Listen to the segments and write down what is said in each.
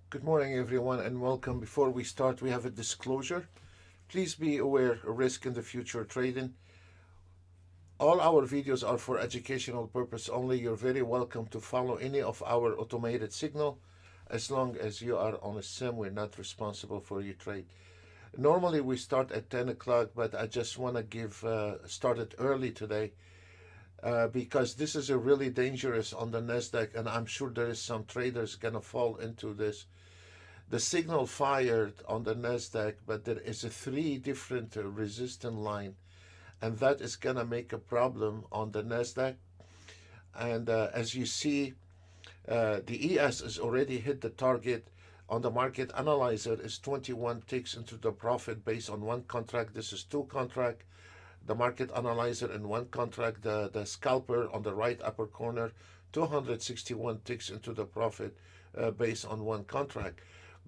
Good morning, everyone, and welcome. Before we start, we have a disclosure. Please be aware of risk in the future trading. All our videos are for educational purpose only. You're very welcome to follow any of our automated signal. As long as you are on a sim, we're not responsible for your trade. Normally, we start at 10 o'clock, but I just want to started early today because this is a really dangerous on the Nasdaq, and I'm sure there is some traders gonna fall into this. The signal fired on the Nasdaq, but there is a three different resistance line, and that is gonna make a problem on the Nasdaq. And as you see, the ES has already hit the target. On the market analyzer is 21 ticks into the profit based on one contract. This is two contract. The market analyzer in one contract, the scalper on the right upper corner, 261 ticks into the profit based on one contract.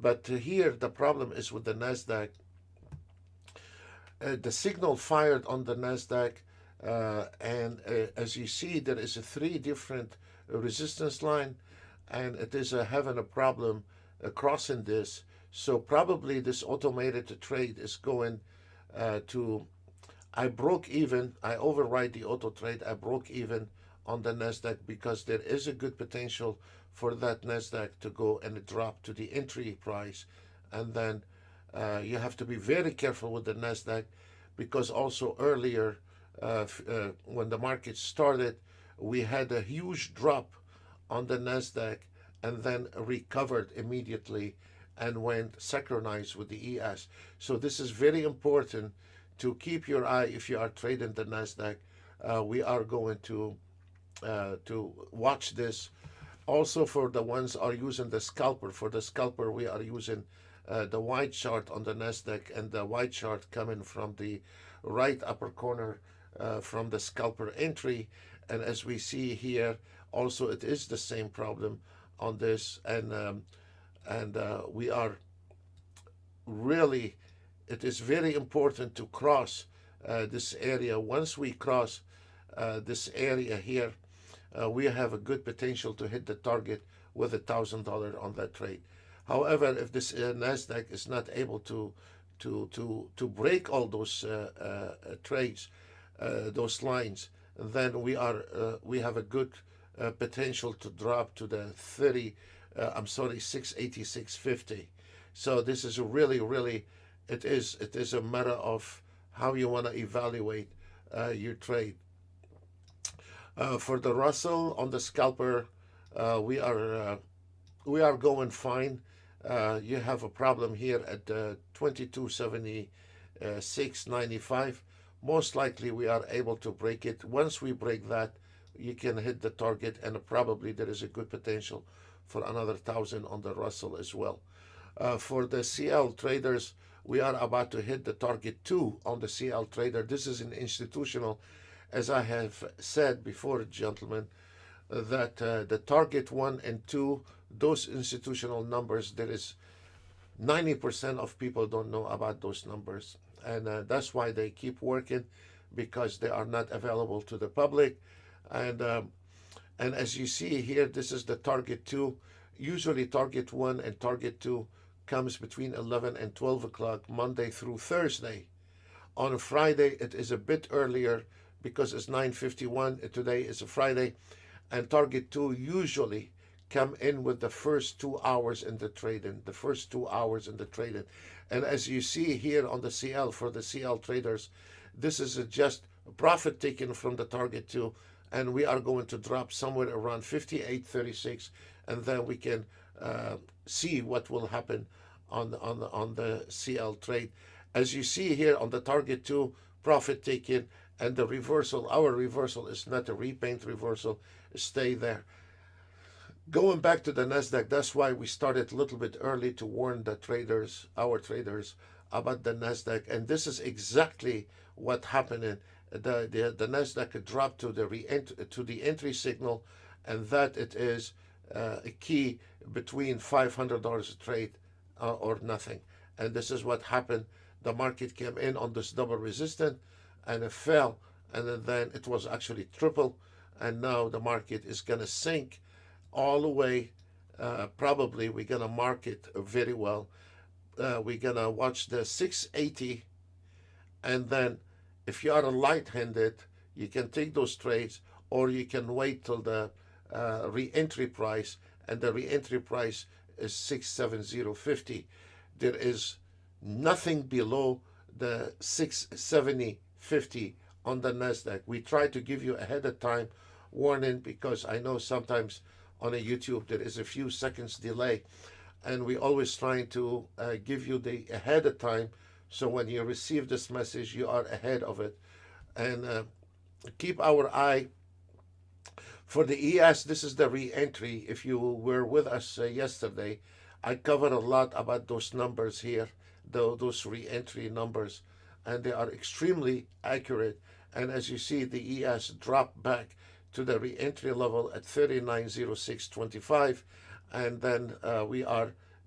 But here the problem is with the Nasdaq. The signal fired on the Nasdaq, and as you see, there is a three different resistance line, and it is having a problem crossing this. So probably this automated trade is going to. I broke even. I override the auto trade. I broke even on the Nasdaq because there is a good potential for that Nasdaq to go and drop to the entry price, and then you have to be very careful with the Nasdaq because also earlier when the market started, we had a huge drop on the Nasdaq and then recovered immediately and went synchronized with the ES. So this is very important to keep your eye if you are trading the Nasdaq. We are going to watch this. Also, for the ones are using the scalper. For the scalper, we are using the white chart on the Nasdaq and the white chart coming from the right upper corner from the scalper entry. And as we see here, also it is the same problem on this, and we are really. It is very important to cross this area. Once we cross this area here, we have a good potential to hit the target with $1,000 on that trade. However, if this Nasdaq is not able to break all those trades, those lines, then we have a good potential to drop to the 686.50. So this is really. It is a matter of how you want to evaluate your trade. For the Russell on the scalper, we are going fine. You have a problem here at 2276.95. Most likely we are able to break it. Once we break that, you can hit the target, and probably there is a good potential for another 1,000 on the Russell as well. For the CL traders, we are about to hit the target 2 on the CL trader. This is an institutional, as I have said before, gentlemen, that the target 1 and 2, those institutional numbers, there is 90% of people don't know about those numbers. And that's why they keep working, because they are not available to the public. And as you see here, this is the target 2. Usually target 1 and target 2 comes between 11 and 12 o'clock, Monday through Thursday. On a Friday, it is a bit earlier because it's 9:51. Today is a Friday. And target 2 usually come in with the first 2 hours in the trading, And as you see here on the CL, for the CL traders, this is just profit taken from the target 2. And we are going to drop somewhere around 58.36, and then we can see what will happen on the CL trade. As you see here on the target 2, profit taken, and the reversal. Our reversal is not a repaint reversal. Stay there. Going back to the Nasdaq, that's why we started a little bit early to warn the traders, our traders, about the Nasdaq. And this is exactly what happened. The Nasdaq dropped to the entry signal, and that it is a key between $500 a trade or nothing. And this is what happened. The market came in on this double resistance, and it fell, and then it was actually triple, and now the market is going to sink all the way probably we're gonna mark it very well. We're gonna watch the 680, and then if you are a light-handed, you can take those trades, or you can wait till the re-entry price, and the re-entry price is 670.50. There is nothing below the 670.50 on the Nasdaq. We try to give you ahead of time warning, because I know sometimes on a YouTube there is a few seconds delay, and we always trying to give you the ahead of time, so when you receive this message you are ahead of it. And keep our eye for the ES. This is the re-entry. If you were with us yesterday, I covered a lot about those numbers here, those re-entry numbers, and they are extremely accurate. And as you see, the ES dropped back to the re-entry level at 39.0625, and then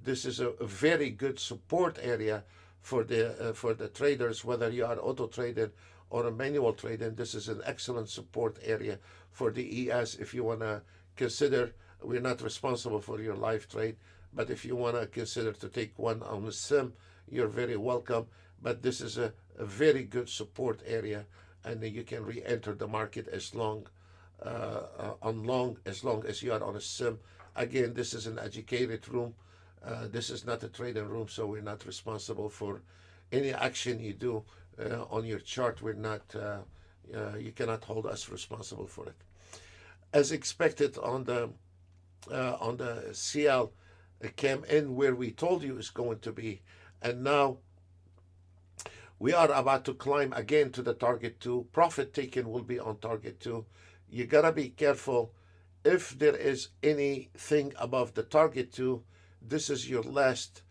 this is a very good support area for the traders, whether you are auto traded or a manual trading. This is an excellent support area for the ES. If you want to consider, we're not responsible for your live trade, but if you want to consider to take one on the sim, you're very welcome. But this is a very good support area, and you can re-enter the market as long as you are on a sim. Again, this is an educated room. This is not a trading room, so we're not responsible for any action you do on your chart. We're not. You cannot hold us responsible for it. As expected on the CL, came in where we told you it's going to be, and now we are about to climb again to the target 2. Profit taken will be on target 2. You gotta be careful. If there is anything above the target 2, this is your last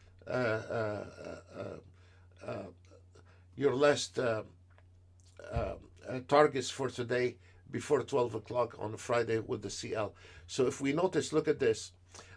targets for today before 12 o'clock on Friday with the CL. So if we notice, look at this.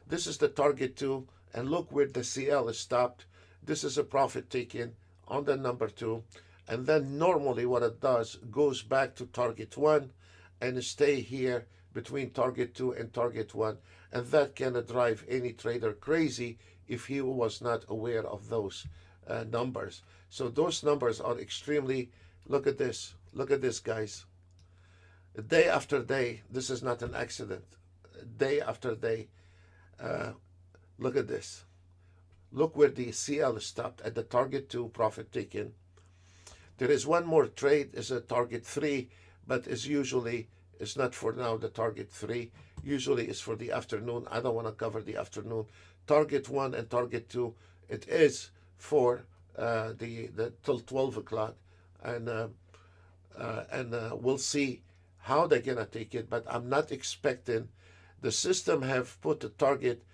This is the target 2, and look where the CL is stopped. This is a profit taken on the number 2, and then normally what it does goes back to target 1 and stay here between target 2 and target 1, and that can drive any trader crazy if he was not aware of those numbers. So those numbers are extremely, look at this, guys. Day after day, this is not an accident. Day after day, look at this. Look where the CL stopped at the target 2, profit taken. There is one more trade, is a target 3, but it's not for now the target 3. Usually it's for the afternoon. I don't want to cover the afternoon. Target 1 and target 2, it is for the till 12 o'clock, and we'll see how they're gonna take it. But I'm not expecting. The system have put a target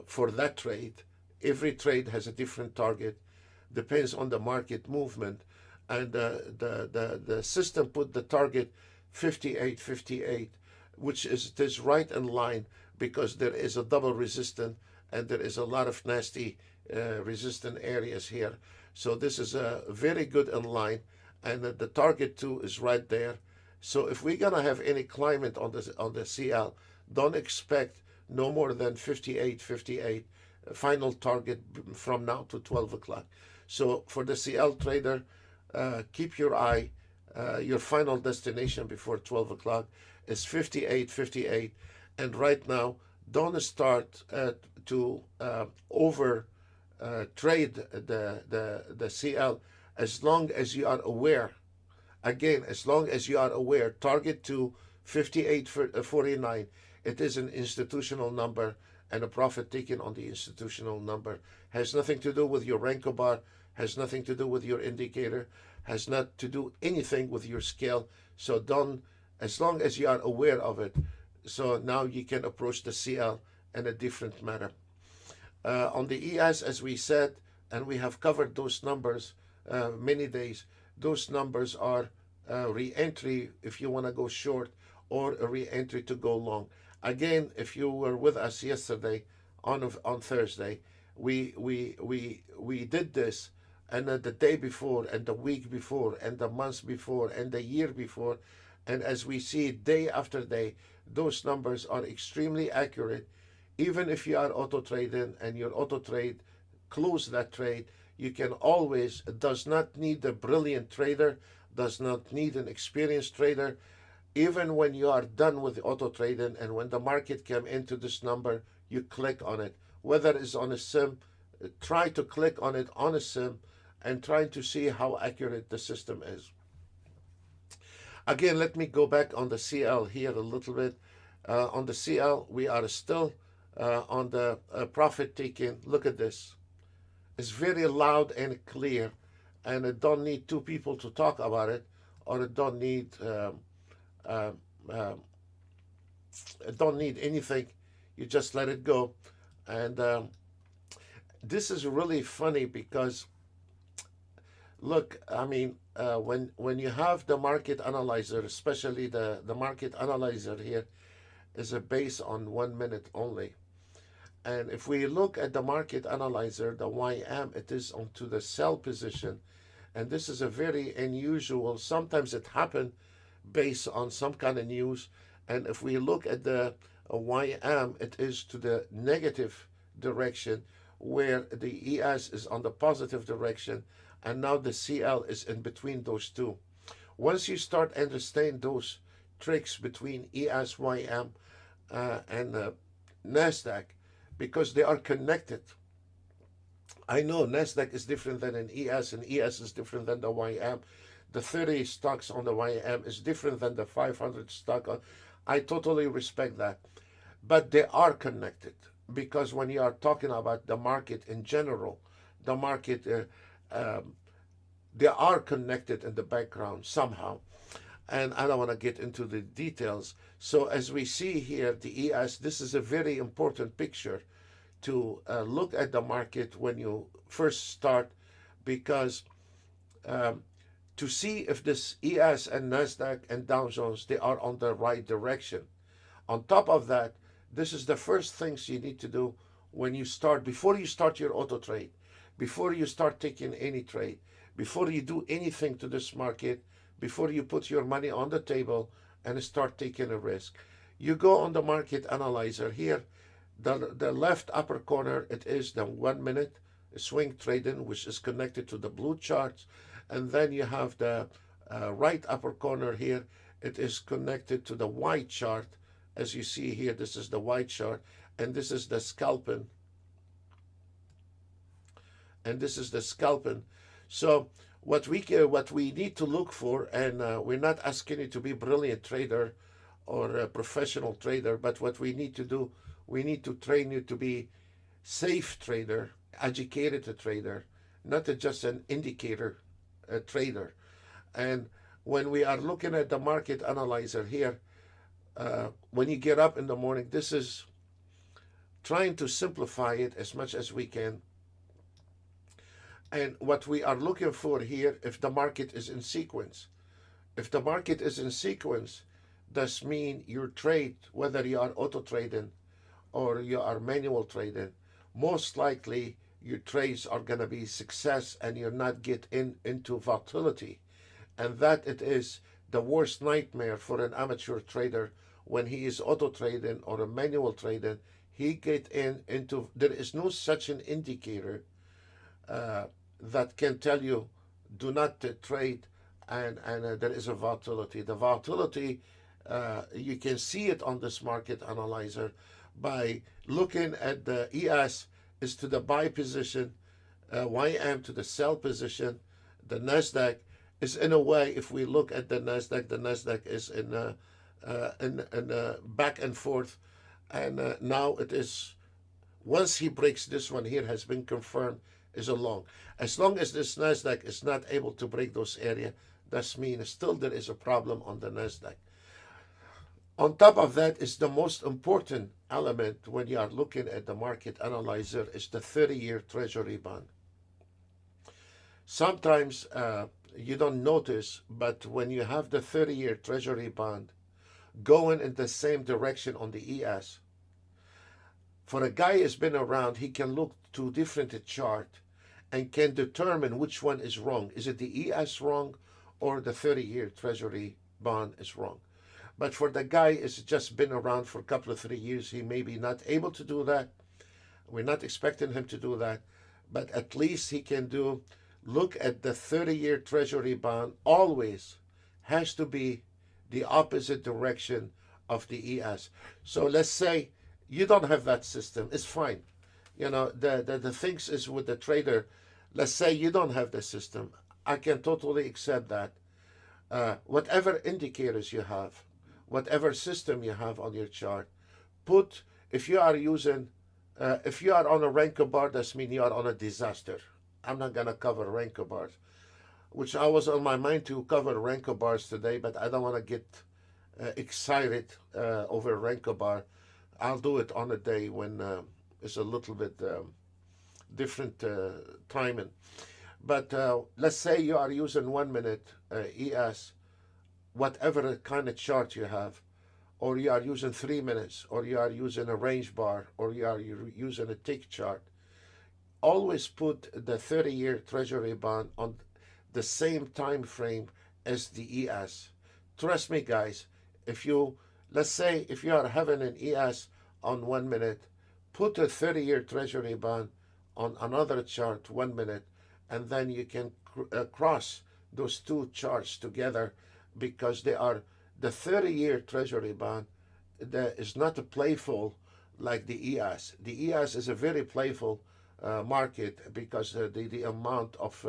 for that trade. Every trade has a different target, depends on the market movement, and the system put the target 58.58, which is right in line, because there is a double resistance and there is a lot of nasty resistant areas here. So this is a very good in line, and the target 2 is right there. So if we're gonna have any climbing on the CL, don't expect no more than 58.58 final target from now to 12 o'clock. So for the CL trader, keep your eye. Your final destination before 12 o'clock is 58.58, and right now don't start to over trade the CL, as long as you are aware. Again, as long as you are aware, target to 58.49. It is an institutional number, and a profit taken on the institutional number has nothing to do with your Renko bar, has nothing to do with your indicator, has not to do anything with your scale. So don't, as long as you are aware of it, so now you can approach the CL in a different manner. On the ES, as we said, and we have covered those numbers many days, those numbers are re-entry if you want to go short, or a re-entry to go long. Again, if you were with us yesterday on Thursday, we did this, and the day before, and the week before, and the months before, and the year before, and as we see day after day, those numbers are extremely accurate. even if you are auto trading and your auto trade close that trade, you can always, it does not need a brilliant trader, does not need an experienced trader. Even when you are done with the auto trading and when the market came into this number, you click on it, whether it's on a sim, try to click on it on a sim and trying to see how accurate the system is. Again, let me go back on the CL here a little bit. On the CL, we are still on the profit taking. Look at this. It's very loud and clear, and it don't need two people to talk about it, or it don't need anything. You just let it go. And this is really funny because, look, I mean, when you have the market analyzer, especially the market analyzer here, is a base on 1 minute only. And if we look at the market analyzer, the YM, it is onto the sell position. And this is a very unusual, sometimes it happens based on some kind of news. And if we look at the YM, it is to the negative direction, where the ES is on the positive direction, and now the CL is in between those two. Once you start understanding those tricks between ES, YM, and NASDAQ, because they are connected. I know NASDAQ is different than an ES, and ES is different than the YM. The 30 stocks on the YM is different than the 500 stock. I totally respect that. But they are connected, because when you are talking about the market in general, the market, they are connected in the background somehow. And I don't want to get into the details. So as we see here, the ES, this is a very important picture to look at the market when you first start, because to see if this ES and NASDAQ and Dow Jones, they are on the right direction. On top of that, this is the first things you need to do when you start, before you start your auto trade, before you start taking any trade, before you do anything to this market, before you put your money on the table and start taking a risk. You go on the market analyzer here, the left upper corner, it is the 1 minute swing trading, which is connected to the blue charts. And then you have the right upper corner here, it is connected to the white chart. As you see here, this is the white chart, and this is the scalping. And this is the scalping. So what we need to look for, and we're not asking you to be a brilliant trader or a professional trader, but what we need to do, we need to train you to be safe trader, educated trader, not just an indicator trader. And when we are looking at the market analyzer here, when you get up in the morning, this is trying to simplify it as much as we can. And what we are looking for here, if the market is in sequence. If the market is in sequence, does mean your trade, whether you are auto trading or you are manual trading, most likely your trades are going to be success and you're not get into volatility. And that it is the worst nightmare for an amateur trader when he is auto trading or a manual trading. He get into, there is no such an indicator that can tell you do not trade, and there is a volatility. The volatility, you can see it on this market analyzer by looking at the ES is to the buy position, YM to the sell position. The NASDAQ is, in a way, if we look at the NASDAQ is in back and forth, and now it is, once he breaks this one here, has been confirmed, is a long. As long as this NASDAQ is not able to break those areas, that means still there is a problem on the NASDAQ. On top of that is the most important element when you are looking at the market analyzer is the 30-year treasury bond. Sometimes you don't notice, but when you have the 30-year treasury bond going in the same direction on the ES, for a guy who's been around, he can look to different chart and can determine which one is wrong. Is it the ES wrong or the 30-year treasury bond is wrong? But for the guy who's just been around for a couple of 3 years, he may be not able to do that. We're not expecting him to do that, but at least he can do. Look at the 30-year Treasury bond. Always has to be the opposite direction of the ES. So let's say you don't have that system. It's fine. The things is with the trader. Let's say you don't have the system. I can totally accept that. Whatever indicators you have, whatever system you have on your chart, put, if you are using, if you are on a Renko bar, that means you are on a disaster. I'm not going to cover Renko bars, which I was on my mind to cover Renko bars today, but I don't want to get excited over Renko bar. I'll do it on a day when it's a little bit different timing. But let's say you are using 1 minute ES, whatever kind of chart you have, or you are using 3 minutes, or you are using a range bar, or you are using a tick chart. Always put the 30-year Treasury bond on the same time frame as the ES. Trust me, guys, let's say if you are having an ES on 1 minute, put a 30-year Treasury bond on another chart 1 minute, and then you can cross those two charts together, because they are the 30-year Treasury bond that is not a playful like the ES. The ES is a very playful market, because the amount of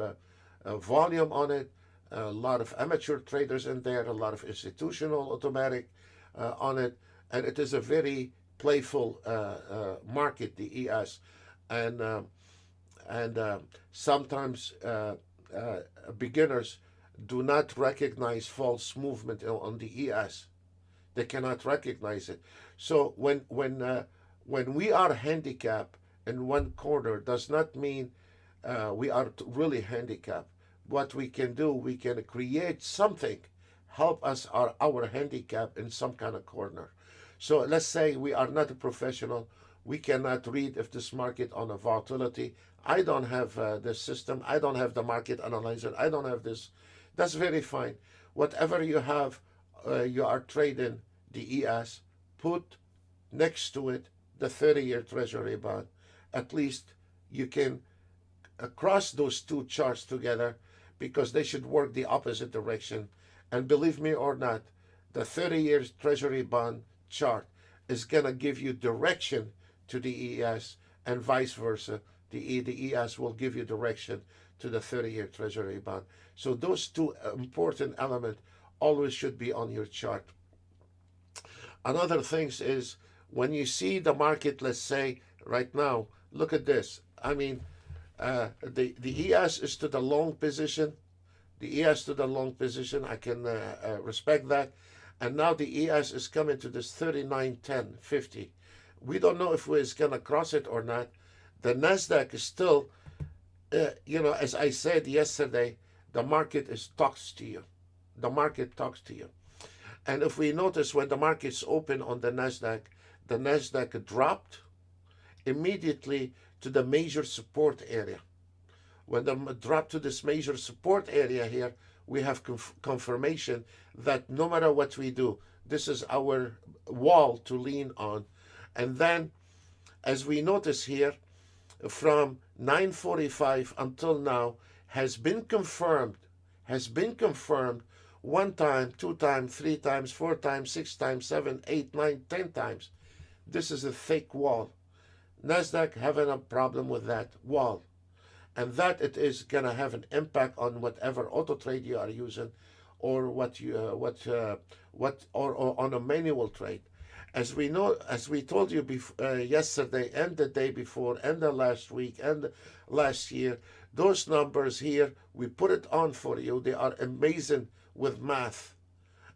volume on it, a lot of amateur traders in there, a lot of institutional automatic on it, and it is a very playful market, the ES, and sometimes beginners do not recognize false movement on the ES. They cannot recognize it. So when we are handicapped in one corner, does not mean we are really handicapped. What we can do, we can create something, help us our handicap in some kind of corner. So let's say we are not a professional. We cannot read if this market on a volatility. I don't have this system. I don't have the market analyzer. I don't have this. That's very fine. Whatever you have, you are trading the ES, put next to it the 30-year Treasury bond. At least you can cross those two charts together, because they should work the opposite direction. And believe me or not, the 30-year Treasury bond chart is going to give you direction to the ES, and vice versa. The ES will give you direction to the 30-year Treasury bond. So those two important elements always should be on your chart. Another thing is, when you see the market, let's say right now, look at this. I mean, the ES is to the long position. The ES to the long position, I can respect that. And now the ES is coming to this 39.10.50. We don't know if we're going to cross it or not. The NASDAQ is still, as I said yesterday, the market talks to you. The market talks to you. And if we notice, when the market's open on the NASDAQ dropped immediately to the major support area. When the drop to this major support area here, we have confirmation that no matter what we do, this is our wall to lean on. And then, as we notice here, from 9:45 until now, has been confirmed 1 time, 2 times, 3 times, 4 times, 6 times, 7, 8, 9, 10 times. This is a fake wall. NASDAQ having a problem with that wall. And that it is going to have an impact on whatever auto trade you are using, or or on a manual trade. As we know, as we told you yesterday and the day before and the last week and last year, those numbers here, we put it on for you. They are amazing with math,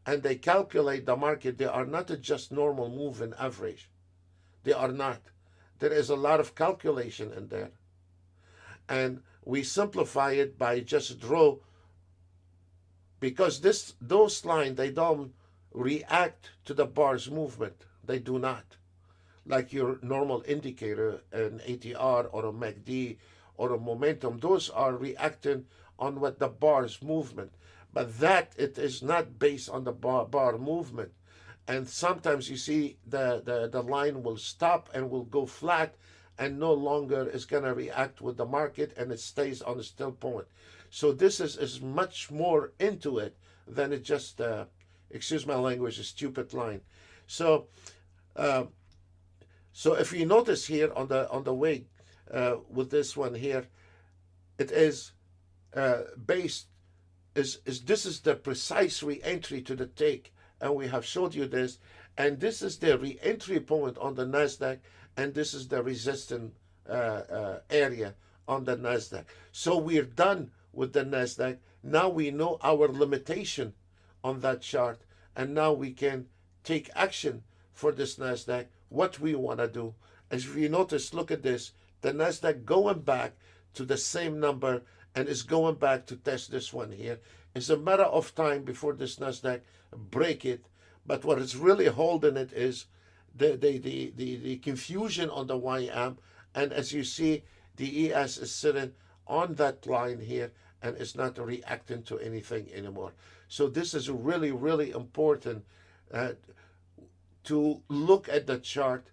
and they calculate the market. They are not just normal moving average. They are not. There is a lot of calculation in there. And we simplify it by just draw, because those lines, they don't react to the bar's movement. They do not. Like your normal indicator, an ATR or a MACD or a momentum, those are reacting on what the bar's movement. But that, it is not based on the bar movement. And sometimes you see the line will stop and will go flat and no longer is going to react with the market, and it stays on the still point. So this is much more into it than it just, excuse my language, a stupid line. So uh, so if you notice here on the way with this one here, it is based is this is the precise re-entry to the take, and we have showed you this, and this is the re-entry point on the Nasdaq, and this is the resistance area on the Nasdaq. So we're done with the Nasdaq. Now we know our limitation on that chart, and now we can take action for this Nasdaq, what we want to do. As you notice, look at this, the Nasdaq going back to the same number and is going back to test this one here. It's a matter of time before this Nasdaq break it. But what is really holding it is the confusion on the YM. And as you see, the ES is sitting on that line here and is not reacting to anything anymore. So this is really, really important to look at the chart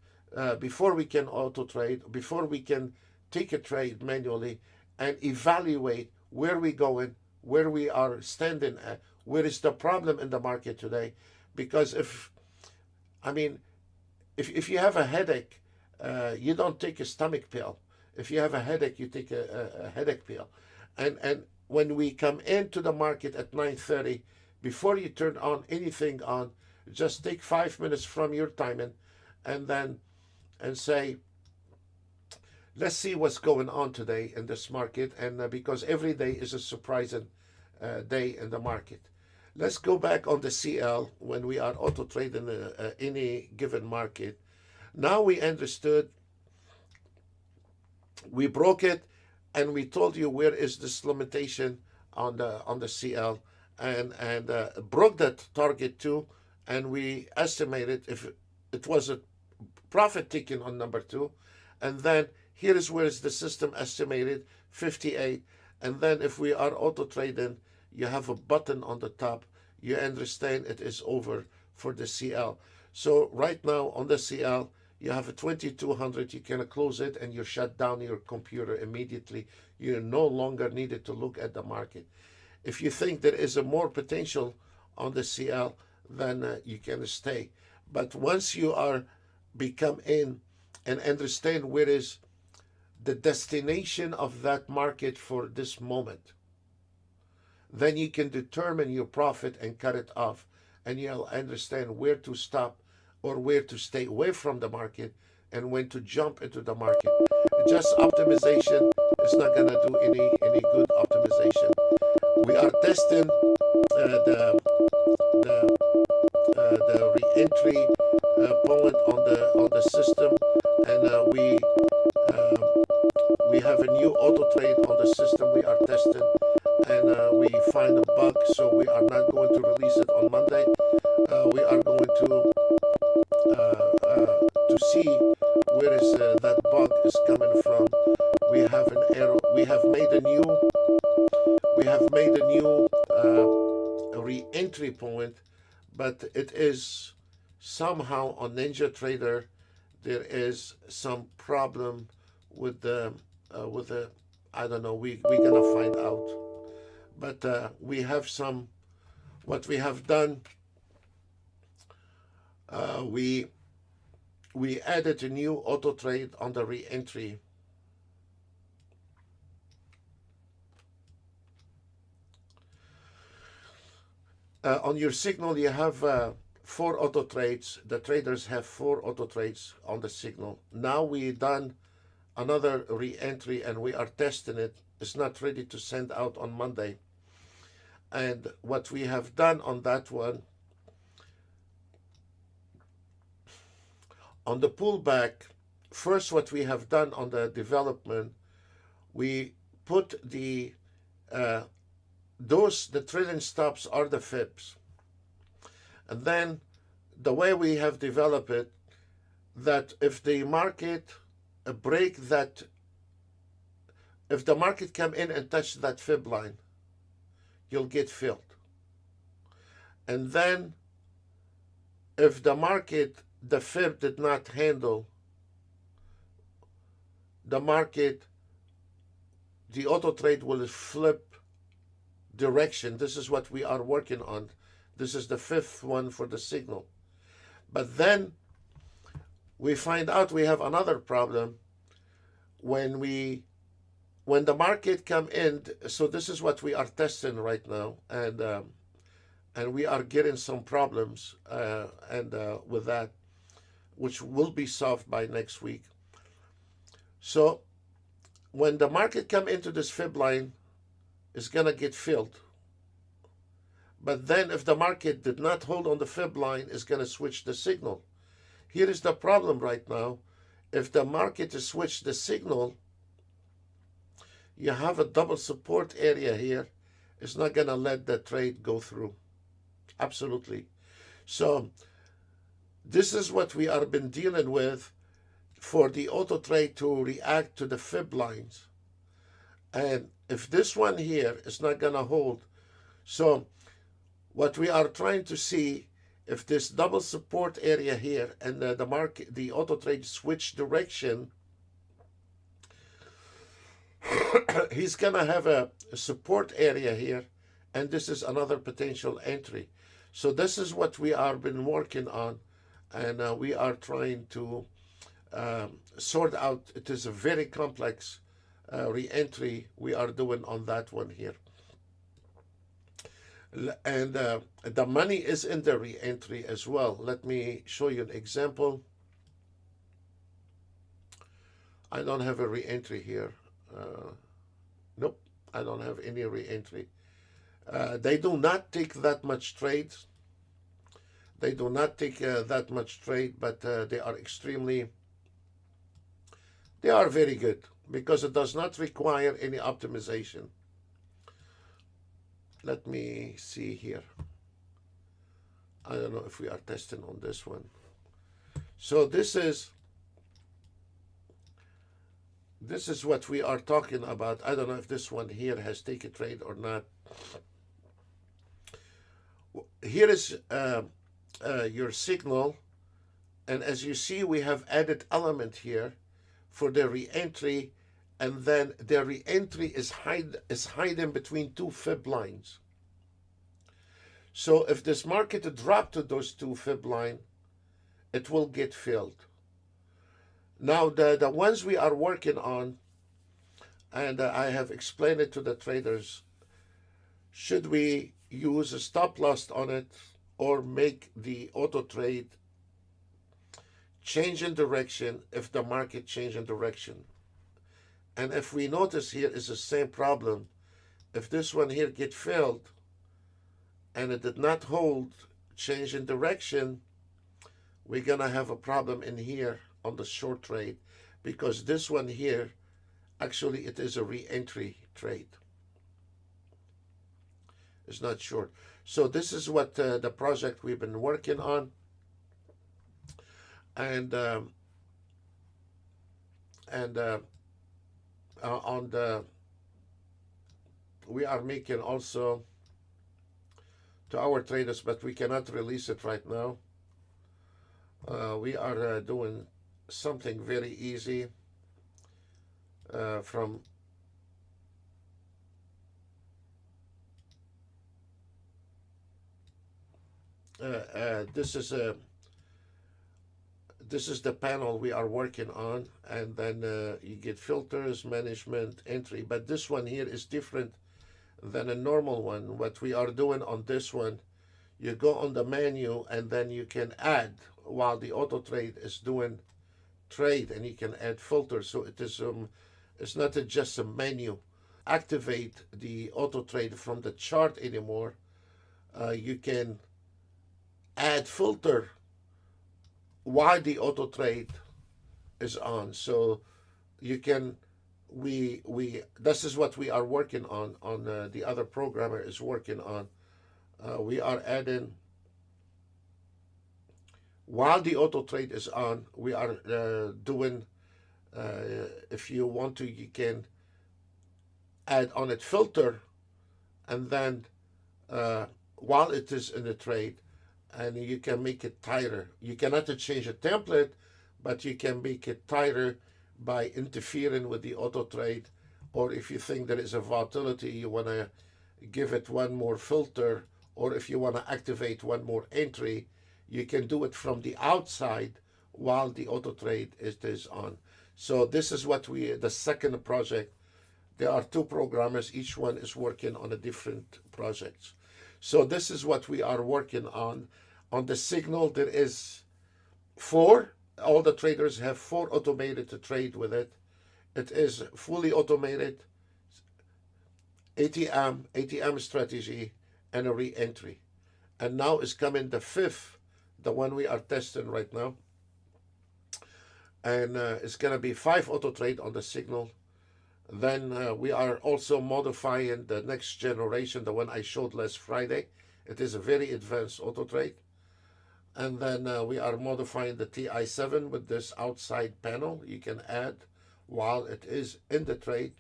before we can auto trade, before we can take a trade manually, and evaluate where we're going, where we are standing at, where is the problem in the market today. Because if you have a headache, you don't take a stomach pill. If you have a headache, you take a headache pill. And when we come into the market at 9:30, before you turn on anything on, just take 5 minutes from your timing, and say, let's see what's going on today in this market. And because every day is a surprising day in the market. Let's go back on the CL when we are auto trading any given market. Now we understood, we broke it, and we told you where is this limitation on the CL, and broke that target too, and we estimated if it was a profit taken on number 2, and then here is where is the system estimated 58, and then if we are auto trading, you have a button on the top, you understand it is over for the CL. So right now on the CL, you have a 2200, you can close it and you shut down your computer immediately. You're no longer needed to look at the market. If you think there is a more potential on the CL, then you can stay. But once you are become in and understand where is the destination of that market for this moment, then you can determine your profit and cut it off, and you'll understand where to stop or where to stay away from the market and when to jump into the market. Just optimization is not going to do any good optimization. We are testing the re-entry point on the system, and we have a new auto trade on the system we are testing, and we find a bug, so we are not going to release it on Monday. We are going to see where is that bug is coming from. We have an error. We have made a new re-entry point, but it is somehow on NinjaTrader there is some problem with the I don't know. We're gonna find out. But we have some. What we have done. We added a new auto trade on the re-entry. On your signal, you have 4 auto trades. The traders have 4 auto trades on the signal. Now we done another re-entry and we are testing it. It's not ready to send out on Monday. And what we have done on that one, on the pullback, first what we have done on the development, we put the trailing stops are the fibs. And then the way we have developed it, that if the market break that, if the market come in and touch that fib line, you'll get filled. And then if the market, the fib did not handle the market, the auto trade will flip direction. This is what we are working on. This is the fifth one for the signal. But then we find out we have another problem when the market come in. So this is what we are testing right now, and we are getting some problems with that, which will be solved by next week. So when the market come into this fib line, it's gonna get filled. But then if the market did not hold on the fib line, it's gonna switch the signal. Here is the problem right now. If the market is switched the signal, you have a double support area here. It's not gonna let the trade go through. Absolutely. So this is what we have been dealing with for the auto trade to react to the fib lines. And if this one here is not gonna hold, so what we are trying to see, if this double support area here and the market, the auto trade switch direction, he's gonna have a support area here, and this is another potential entry. So this is what we have been working on, and we are trying to sort out. It is a very complex re-entry we are doing on that one here. And the money is in the re-entry as well. Let me show you an example. I don't have a re-entry here. Nope, I don't have any re-entry. They do not take that much trade. They do not take that much trade, but they are very good because it does not require any optimization. Let me see here. I don't know if we are testing on this one. So this is what we are talking about. I don't know if this one here has taken trade or not. Here is your signal, and as you see, we have added element here for the re-entry, and then the re-entry is hiding between two fib lines. So if this market dropped to those two fib line, it will get filled. Now the ones we are working on, and I have explained it to the traders, should we use a stop loss on it or make the auto trade change in direction if the market change in direction? And if we notice here is the same problem. If this one here get filled and it did not hold, change in direction, we're gonna have a problem in here on the short trade, because this one here, actually it is a re-entry trade. It's not short. So this is what the project we've been working on, and on the, we are making also to our traders, but we cannot release it right now. We are doing something very easy from this is the panel we are working on, and then you get filters, management, entry. But this one here is different than a normal one. What we are doing on this one, you go on the menu and then you can add while the auto trade is doing trade, and you can add filters. So it is it's not just a menu. Activate the auto trade from the chart anymore. You can add filter while the auto trade is on. So you can, this is what we are working on the other programmer is working on. We are adding, while the auto trade is on, we are doing, if you want to, you can add on it filter, and then while it is in the trade, and you can make it tighter. You cannot change a template, but you can make it tighter by interfering with the auto trade, or if you think there is a volatility, you want to give it one more filter, or if you want to activate one more entry, you can do it from the outside while the auto trade is on. So this is what the second project. There are two programmers, each one is working on a different project. So this is what we are working on. On the signal, there is four. All the traders have four automated to trade with it. It is fully automated, ATM strategy, and a re-entry. And now is coming the fifth, the one we are testing right now. And it's going to be 5 auto trade on the signal. Then we are also modifying the next generation, the one I showed last Friday. It is a very advanced auto trade. And then we are modifying the TI7 with this outside panel you can add while it is in the trade.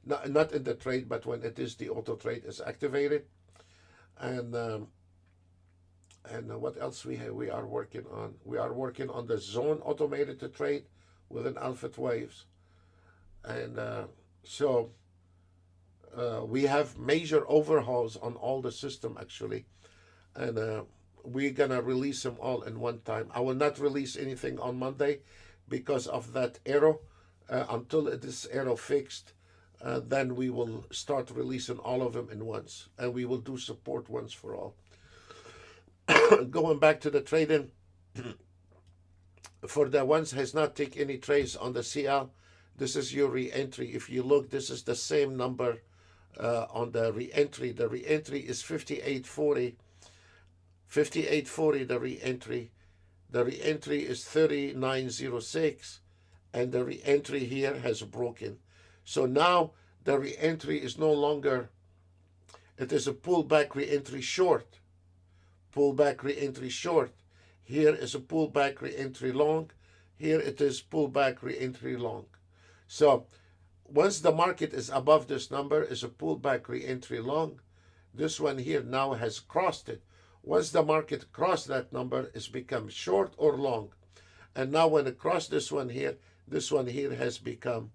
Not in the trade, but when it is the auto trade is activated. And what else we are working on? We are working on the zone automated to trade within alpha waves. And so we have major overhauls on all the system actually, and we're gonna release them all in one time. I will not release anything on Monday because of that error. Until this error fixed, then we will start releasing all of them in once, and we will do support once for all. Going back to the trading, for the ones has not taken any trades on the CL, this is your re-entry. If you look, this is the same number on the re-entry. The re-entry is 5840. 5840, the re-entry. The re-entry is 3906, and the re-entry here has broken. So now the re-entry is no longer, it is a pullback re-entry short. Pullback re-entry short. Here is a pullback re-entry long. Here it is pullback re-entry long. So once the market is above this number, is a pullback re-entry long. This one here now has crossed it. Once the market crossed that number, it's become short or long. And now when it crossed this one here has become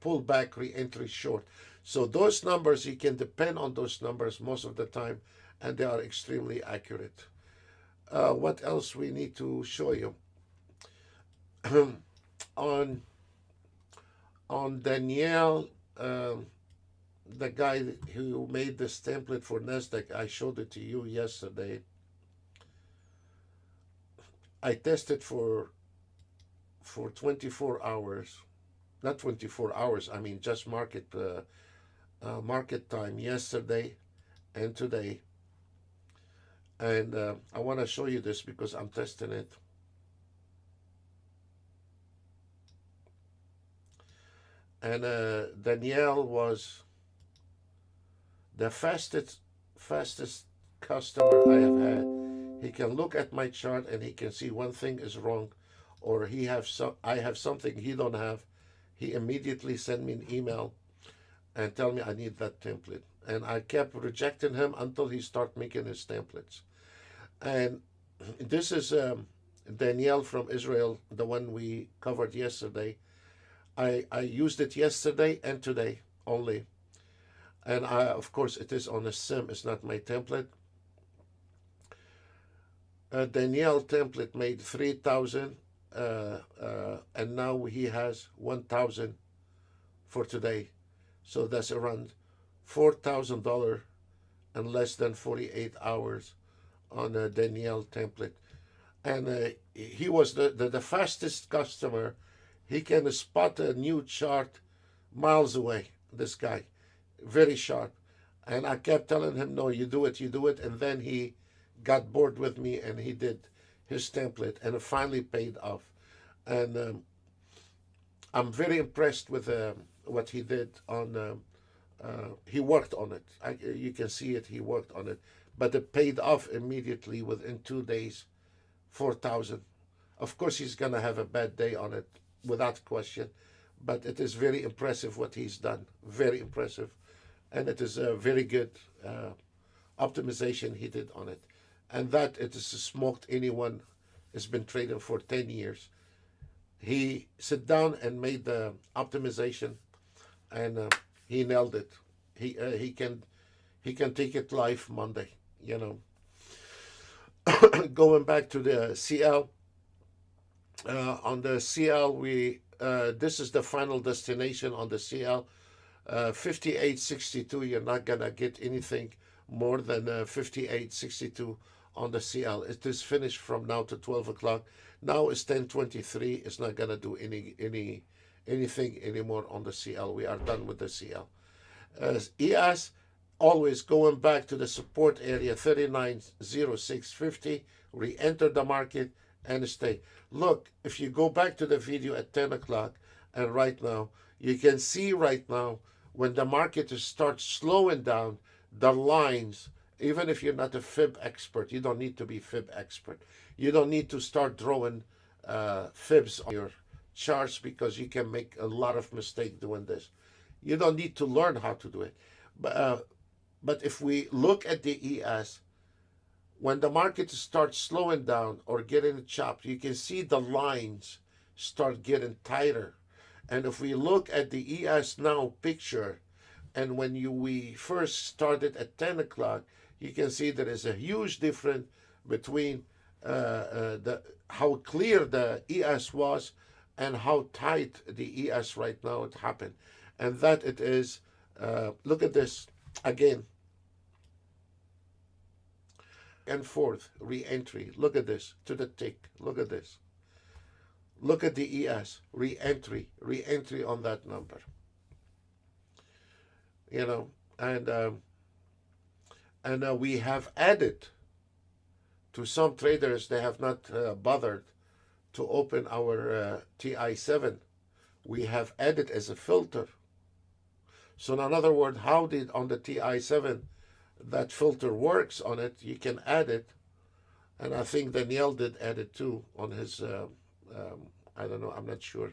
pullback re-entry short. So those numbers, you can depend on those numbers most of the time, and they are extremely accurate. What else we need to show you? on Danielle, the guy who made this template for NASDAQ, I showed it to you yesterday. I tested for 24 hours, not 24 hours, I mean just market time yesterday and today. And I want to show you this because I'm testing it. And Danielle was the fastest customer I have had. He can look at my chart and he can see one thing is wrong, or I have something he don't have. He immediately sent me an email and tell me I need that template. And I kept rejecting him until he started making his templates. And this is Danielle from Israel, the one we covered yesterday. I used it yesterday and today only. And of course, it is on a sim. It's not my template. Danielle template made 3,000, and now he has 1,000 for today. So that's around $4,000 in less than 48 hours on a Danielle template. And he was the fastest customer. He can spot a new chart miles away, this guy. Very sharp. And I kept telling him, no, you do it. And then he got bored with me and he did his template, and it finally paid off. And I'm very impressed with what he did on, he worked on it. You can see it, he worked on it. But it paid off immediately within 2 days, 4,000. Of course, he's going to have a bad day on it, without question. But it is very impressive what he's done. Very impressive. And it is very good optimization he did on it. And that it has smoked anyone has been trading for 10 years. He sat down and made the optimization, and he nailed it. He can take it live Monday. You know, going back to the CL. On the CL, we this is the final destination on the CL. 58.62. You're not gonna get anything more than 58.62 on the CL. It is finished from now to 12 o'clock. Now it's 10:23. It's not gonna do anything anymore on the CL. We are done with the CL. ES, always going back to the support area 39.0650. Re-enter the market and stay. Look, if you go back to the video at 10 o'clock and right now, you can see right now when the market starts slowing down, the lines, even if you're not a fib expert, you don't need to be fib expert. You don't need to start drawing fibs on your charts because you can make a lot of mistakes doing this. You don't need to learn how to do it. But if we look at the ES, when the market starts slowing down or getting chopped, you can see the lines start getting tighter. And if we look at the ES now picture, and when we first started at 10 o'clock, you can see there is a huge difference between how clear the ES was and how tight the ES right now it happened. And that it is, look at this again. And forth, re-entry. Look at this, to the tick. Look at this. Look at the ES, re-entry on that number. You know, and we have added to some traders, they have not bothered to open our TI7. We have added as a filter. So in other words, how did on the TI7 that filter works on it, you can add it. And I think Danielle did add it too on his, I don't know, I'm not sure.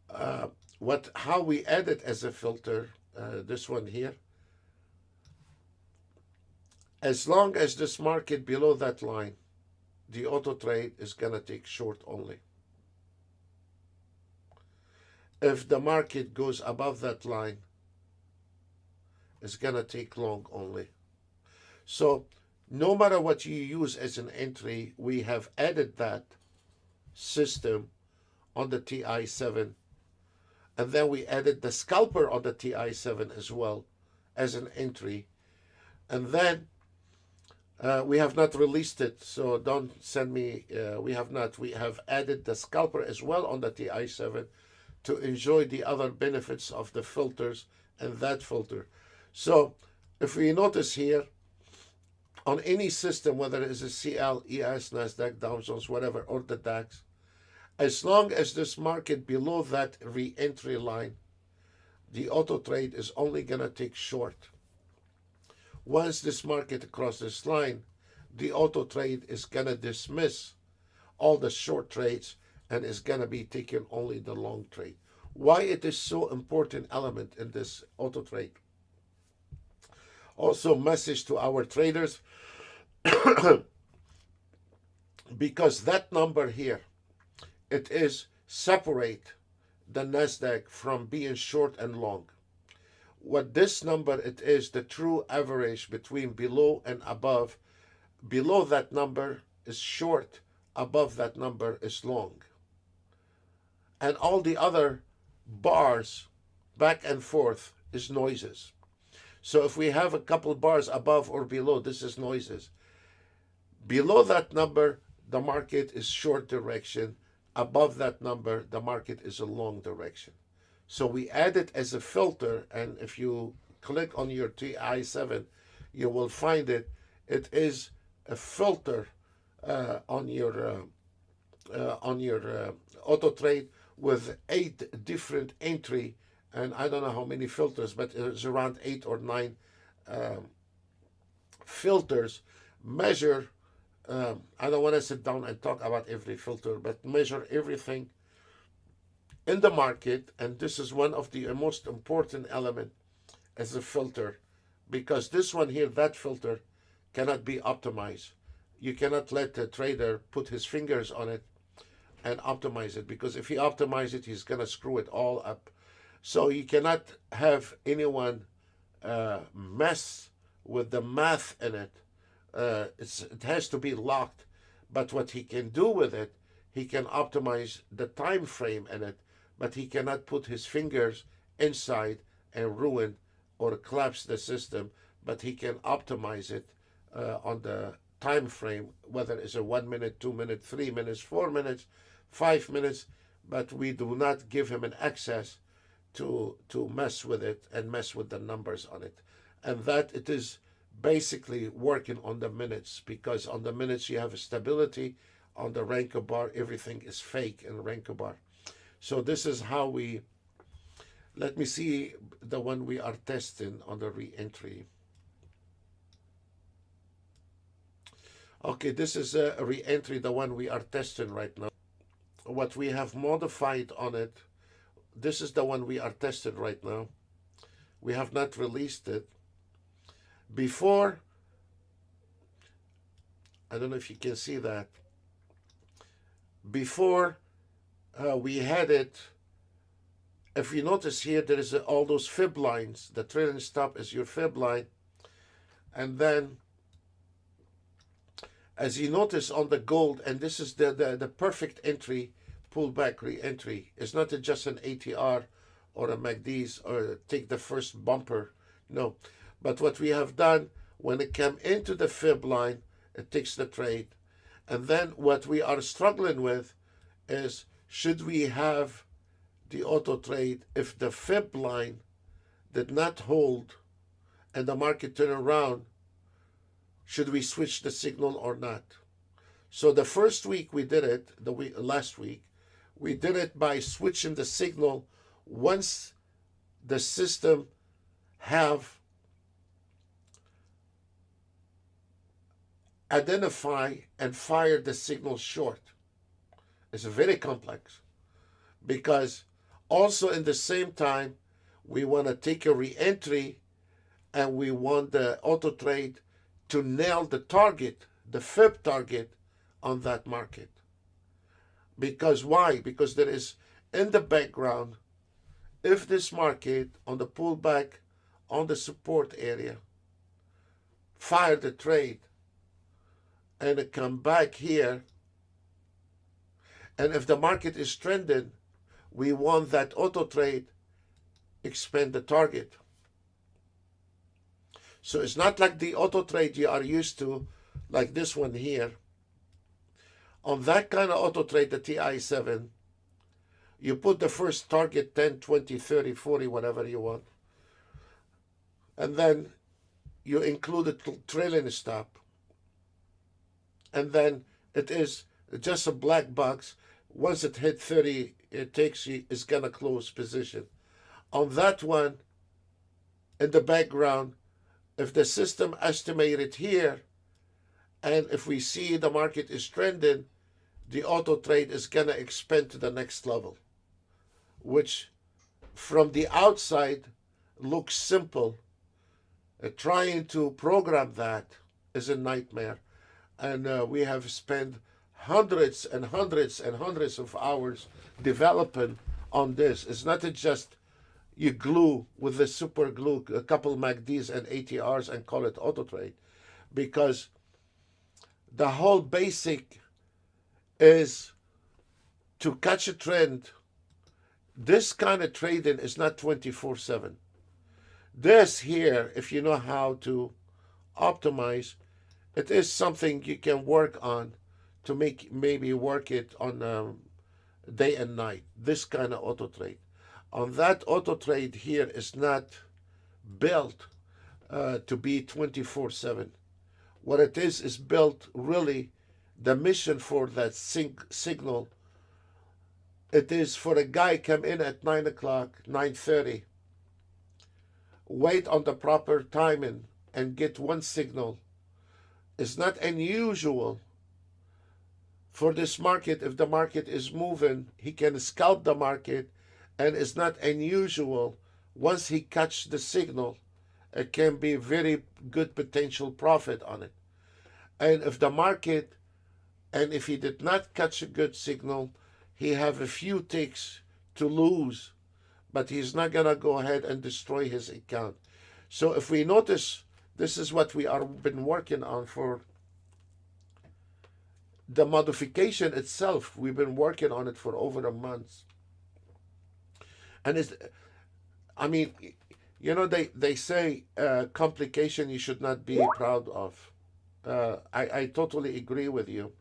How we add it as a filter, this one here. As long as this market below that line, the auto trade is going to take short only. If the market goes above that line, it's going to take long only. So no matter what you use as an entry, we have added that system on the TI7. And then we added the scalper on the TI7 as well as an entry. And then we have not released it, so don't send me, we have not. We have added the scalper as well on the TI7 to enjoy the other benefits of the filters and that filter. So if we notice here, on any system, whether it is a CL, ES, NASDAQ, Dow Jones, whatever, or the DAX, as long as this market below that re-entry line, the auto trade is only going to take short. Once this market crosses this line, the auto trade is going to dismiss all the short trades and is going to be taking only the long trade. Why it is so important element in this auto trade? Also, message to our traders, because that number here, it is separate the NASDAQ from being short and long. What this number, it is the true average between below and above. Below that number is short, above that number is long. And all the other bars back and forth is noises. So if we have a couple bars above or below, this is noises. Below that number, the market is short direction. Above that number, the market is a long direction. So we add it as a filter, and if you click on your TI7, you will find it. It is a filter on your auto trade with 8 different entry, and I don't know how many filters, but it's around 8 or 9 filters. Measure. I don't want to sit down and talk about every filter, but measure everything in the market, and this is one of the most important element as a filter, because this one here, that filter, cannot be optimized. You cannot let the trader put his fingers on it and optimize it, because if he optimizes it, he's going to screw it all up. So you cannot have anyone mess with the math in it. It has to be locked. But what he can do with it, he can optimize the time frame in it, but he cannot put his fingers inside and ruin or collapse the system. But he can optimize it on the time frame, whether it's a 1 minute, 2 minutes, 3 minutes, 4 minutes, 5 minutes. But we do not give him an access to mess with it and mess with the numbers on it. And that it is basically working on the minutes, because on the minutes you have a stability. On the Renko bar, everything is fake in Renko bar. So this is how we, let me see the one we are testing on the re-entry. Okay, this is a re-entry, the one we are testing right now. What we have modified on it, this is the one we are testing right now. We have not released it. Before, I don't know if you can see that. Before we had it, if you notice here, there is all those fib lines. The trailing stop is your fib line. And then, as you notice on the gold, and this is the perfect entry, pullback re-entry. It's not just an ATR or a MACD's or take the first bumper. No. But what we have done, when it came into the fib line, it takes the trade. And then what we are struggling with is, should we have the auto trade if the fib line did not hold and the market turn around? Should we switch the signal or not? So the first week we did it, last week, we did it by switching the signal once the system have identify and fire the signal short. It's very complex, because also in the same time we want to take a re-entry and we want the auto trade to nail the target, the fib target on that market. Because why? Because there is in the background, if this market on the pullback on the support area fire the trade and it come back here, and if the market is trending, we want that auto trade expand the target. So it's not like the auto trade you are used to, like this one here. On that kind of auto trade, the TI7, you put the first target 10, 20, 30, 40, whatever you want. And then you include a trailing stop. And then it is just a black box. Once it hit 30, it takes you, it's going to close position. On that one, in the background, if the system estimated here, and if we see the market is trending, the auto trade is going to expand to the next level, which from the outside looks simple. Trying to program that is a nightmare. And we have spent hundreds and hundreds and hundreds of hours developing on this. It's not just you glue with the super glue a couple MACDs and ATRs and call it auto trade, because the whole basic is to catch a trend. This kind of trading is not 24/7. This here, if you know how to optimize, it is something you can work on to maybe work it on day and night. This kind of auto trade. On that auto trade here is not built to be 24/7. What it is built really, the mission for that signal, it is for a guy come in at 9 o'clock, 9:30, wait on the proper timing and get one signal. It's not unusual for this market. If the market is moving, he can scalp the market, and it's not unusual once he catch the signal it can be very good potential profit on it. And if the market, and if he did not catch a good signal, he have a few ticks to lose, but he's not gonna go ahead and destroy his account. So if we notice, this is what we are been working on for the modification itself. We've been working on it for over a month. And it's, I mean, you know, they say complication you should not be proud of. I totally agree with you.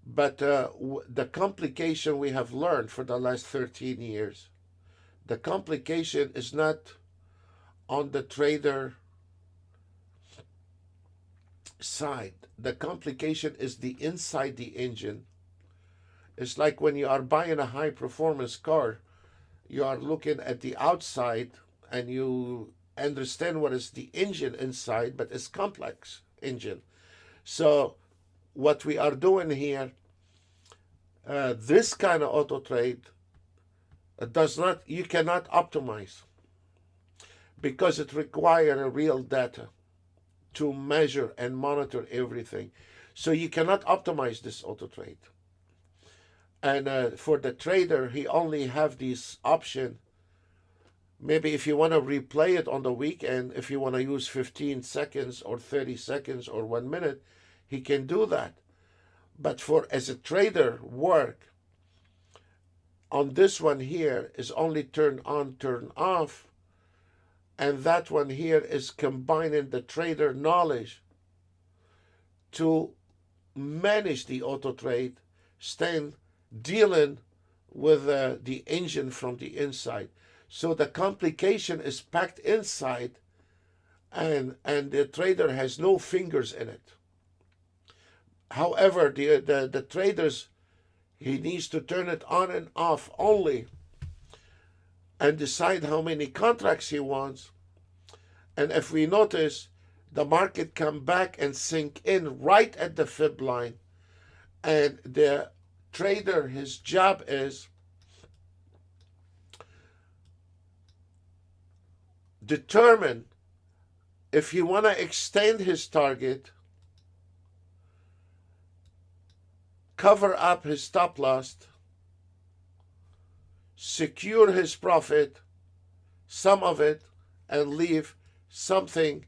But the complication we have learned for the last 13 years, the complication is not on the trader side. The complication is the inside the engine. It's like when you are buying a high performance car, you are looking at the outside and you understand what is the engine inside, but it's complex engine. So what we are doing here, this kind of auto trade does not, you cannot optimize because it requires a real data to measure and monitor everything. So you cannot optimize this auto trade. And for the trader, he only have this option. Maybe if you want to replay it on the weekend, if you want to use 15 seconds or 30 seconds or 1 minute, he can do that. But for as a trader work, on this one here is only turn on, turn off. And that one here is combining the trader knowledge to manage the auto trade, dealing with the engine from the inside. So the complication is packed inside, and the trader has no fingers in it. However, the traders, he needs to turn it on and off only and decide how many contracts he wants. And if we notice, the market come back and sink in right at the fib line, and the trader, his job is determine if he want to extend his target, cover up his stop loss, secure his profit, some of it, and leave something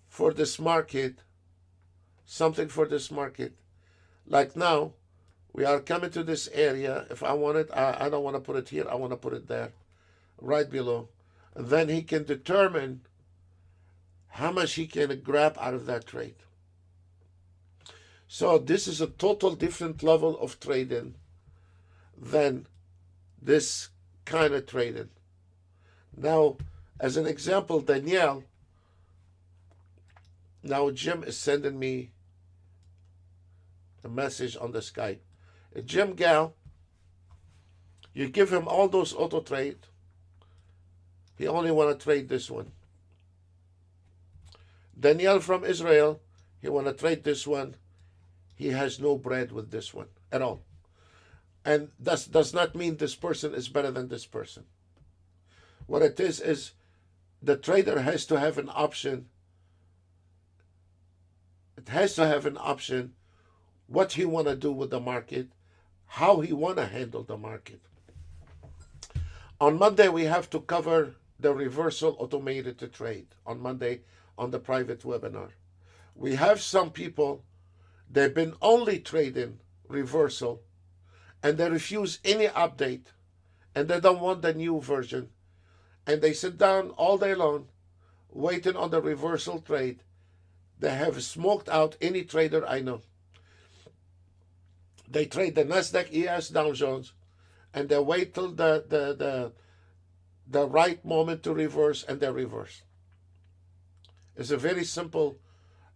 for this market, something for this market. Like now, we are coming to this area. If I want it, I don't want to put it here. I want to put it there, right below. And then he can determine how much he can grab out of that trade. So this is a total different level of trading than this kind of trading. Now, as an example, Danielle, now Jim is sending me a message on the Skype. Jim Gal, you give him all those auto trade. He only want to trade this one. Danielle from Israel, he want to trade this one. He has no bread with this one at all. And that does not mean this person is better than this person. What it is the trader has to have an option. It has to have an option what he want to do with the market, how he want to handle the market. On Monday, we have to cover the reversal automated to trade on Monday on the private webinar. We have some people, they've been only trading reversal and they refuse any update and they don't want the new version. And they sit down all day long waiting on the reversal trade. They have smoked out any trader I know. They trade the Nasdaq, ES, Dow Jones, and they wait till the right moment to reverse, and they reverse. It's a very simple,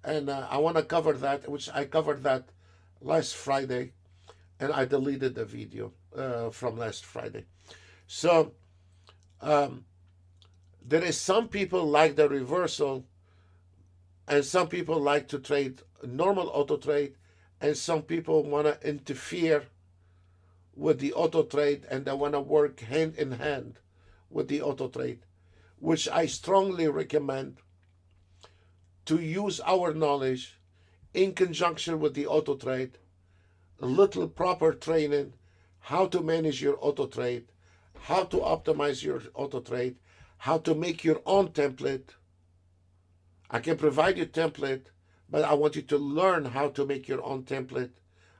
and I want to cover that, which I covered that last Friday, and I deleted the video from last Friday. So there is some people like the reversal, and some people like to trade normal auto trade, and some people want to interfere with the auto trade and they want to work hand in hand with the auto trade. which I strongly recommend to use our knowledge in conjunction with the auto trade, a little proper training, how to manage your auto trade, how to optimize your auto trade, how to make your own template. I can provide you template, but I want you to learn how to make your own template.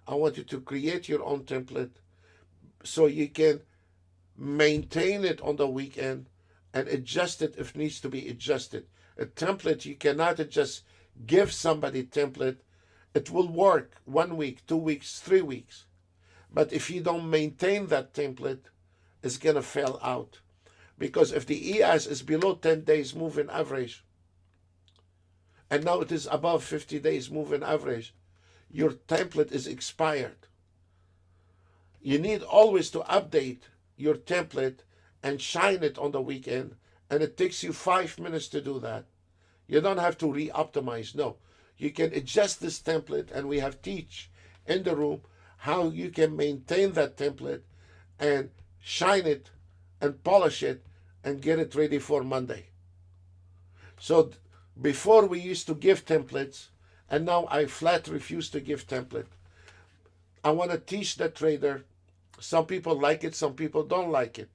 I want you to create your own template so you can maintain it on the weekend and adjust it if needs to be adjusted. A template, you cannot just give somebody template. It will work 1 week, 2 weeks, 3 weeks. But if you don't maintain that template, it's going to fail out. Because if the ES is below 10 days moving average, and now it is above 50 days moving average, your template is expired. You need always to update your template and shine it on the weekend, and it takes you 5 minutes to do that. You don't have to re-optimize. No, you can adjust this template, and we have teach in the room how you can maintain that template and shine it and polish it and get it ready for Monday. So before we used to give templates, and now I flat refuse to give template. I want to teach the trader. Some people like it, some people don't like it.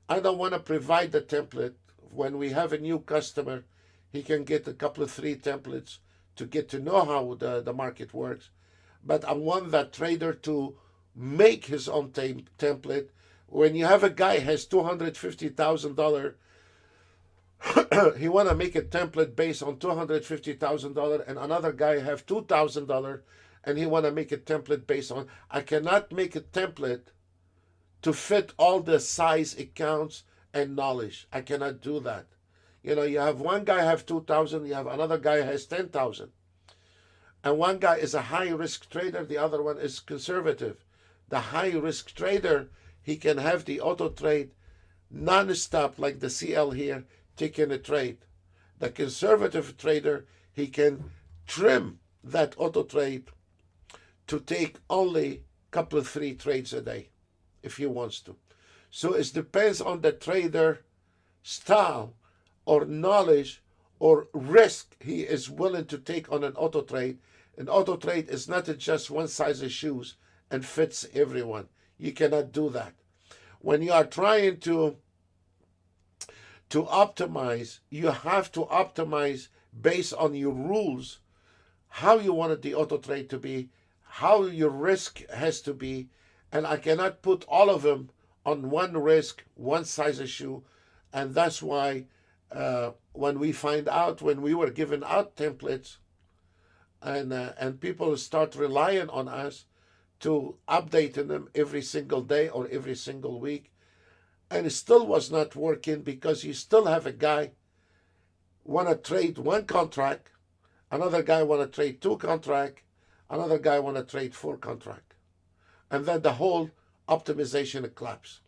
I don't want to provide the template. When we have a new customer, he can get a couple of 3 templates to get to know how the market works. But I want that trader to make his own template. When you have a guy has $250,000, he want to make a template based on $250,000, and another guy have $2,000, and he want to make a template based on. I cannot make a template to fit all the size accounts and knowledge. I cannot do that. You know, you have one guy have 2,000, you have another guy has 10,000. And one guy is a high risk trader, the other one is conservative. The high risk trader, he can have the auto trade non-stop like the CL here, taking a trade. The conservative trader, he can trim that auto trade to take only a couple of 3 trades a day if he wants to. So it depends on the trader style or knowledge or risk he is willing to take on an auto trade. An auto trade is not just one size of shoes and fits everyone. You cannot do that. When you are trying to optimize, you have to optimize based on your rules, how you wanted the auto trade to be, how your risk has to be, and I cannot put all of them on one risk, one size of shoe, and that's why when we find out, when we were giving out templates, and people start relying on us to updating them every single day or every single week, and it still was not working because you still have a guy want to trade 1 contract, another guy want to trade 2 contract, another guy want to trade 4 contract, and then the whole optimization collapse.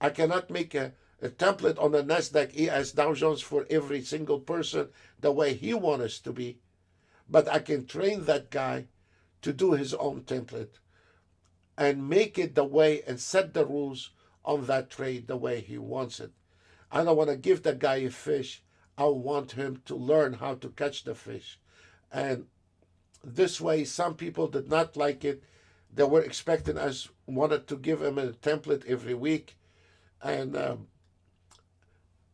I cannot make a template on the NASDAQ ES Dow Jones for every single person the way he wants us to be, but I can train that guy to do his own template and make it the way and set the rules on that trade the way he wants it. I don't want to give that guy a fish. I want him to learn how to catch the fish. And this way, some people did not like it. They were expecting us, wanted to give him a template every week. And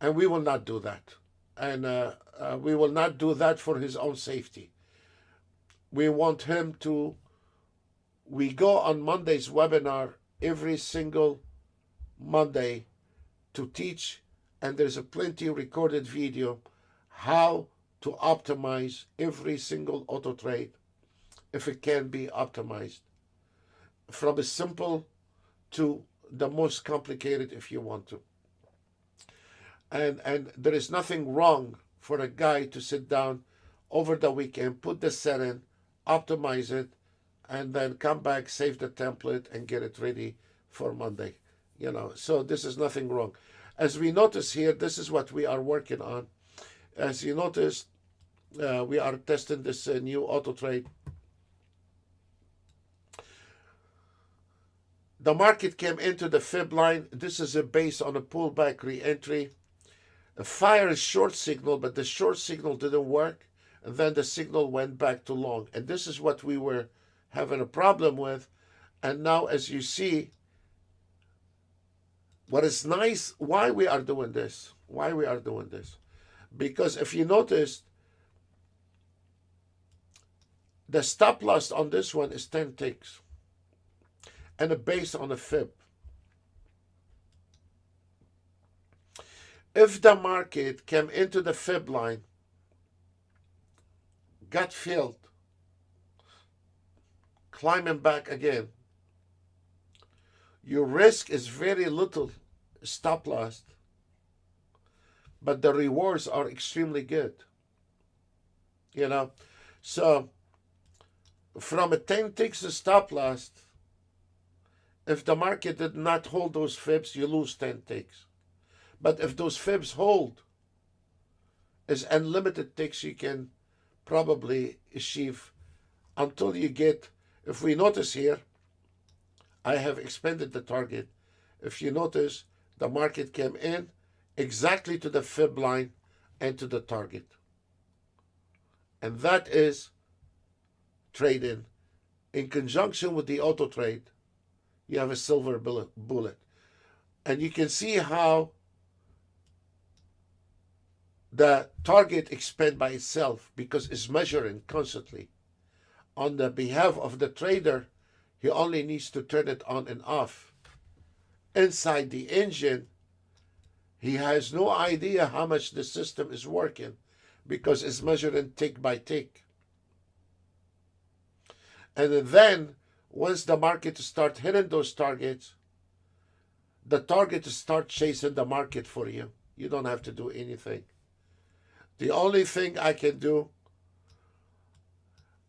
we will not do that. And we will not do that for his own safety. We want him to, we go on Monday's webinar every single Monday to teach, and there's a plenty recorded video how to optimize every single auto trade if it can be optimized, from a simple to the most complicated if you want to. And there is nothing wrong for a guy to sit down over the weekend, put the setting, optimize it, and then come back, save the template, and get it ready for Monday. You know, so this is nothing wrong. As we notice here, this is what we are working on. As you notice, we are testing this new auto trade. The market came into the fib line. This is based on a pullback re-entry. fire a short signal, but the short signal didn't work, and then the signal went back to long. And this is what we were having a problem with. And now, as you see, what is nice, why we are doing this, because if you notice, the stop loss on this one is 10 ticks, and it's based on a fib. If the market came into the fib line, got filled, climbing back again, your risk is very little stop loss, but the rewards are extremely good. So from a 10 ticks stop loss, if the market did not hold those fibs, you lose 10 ticks. But if those fibs hold, is unlimited ticks you can probably achieve until you get, if we notice here, I have expanded the target. If you notice, the market came in exactly to the fib line and to the target. And that is trading. In conjunction with the auto trade, you have a silver bullet. And you can see how the target expands by itself because it's measuring constantly. On the behalf of the trader, he only needs to turn it on and off. Inside the engine, he has no idea how much the system is working because it's measuring tick by tick. And then, once the market starts hitting those targets, the target starts chasing the market for you. You don't have to do anything. The only thing I can do,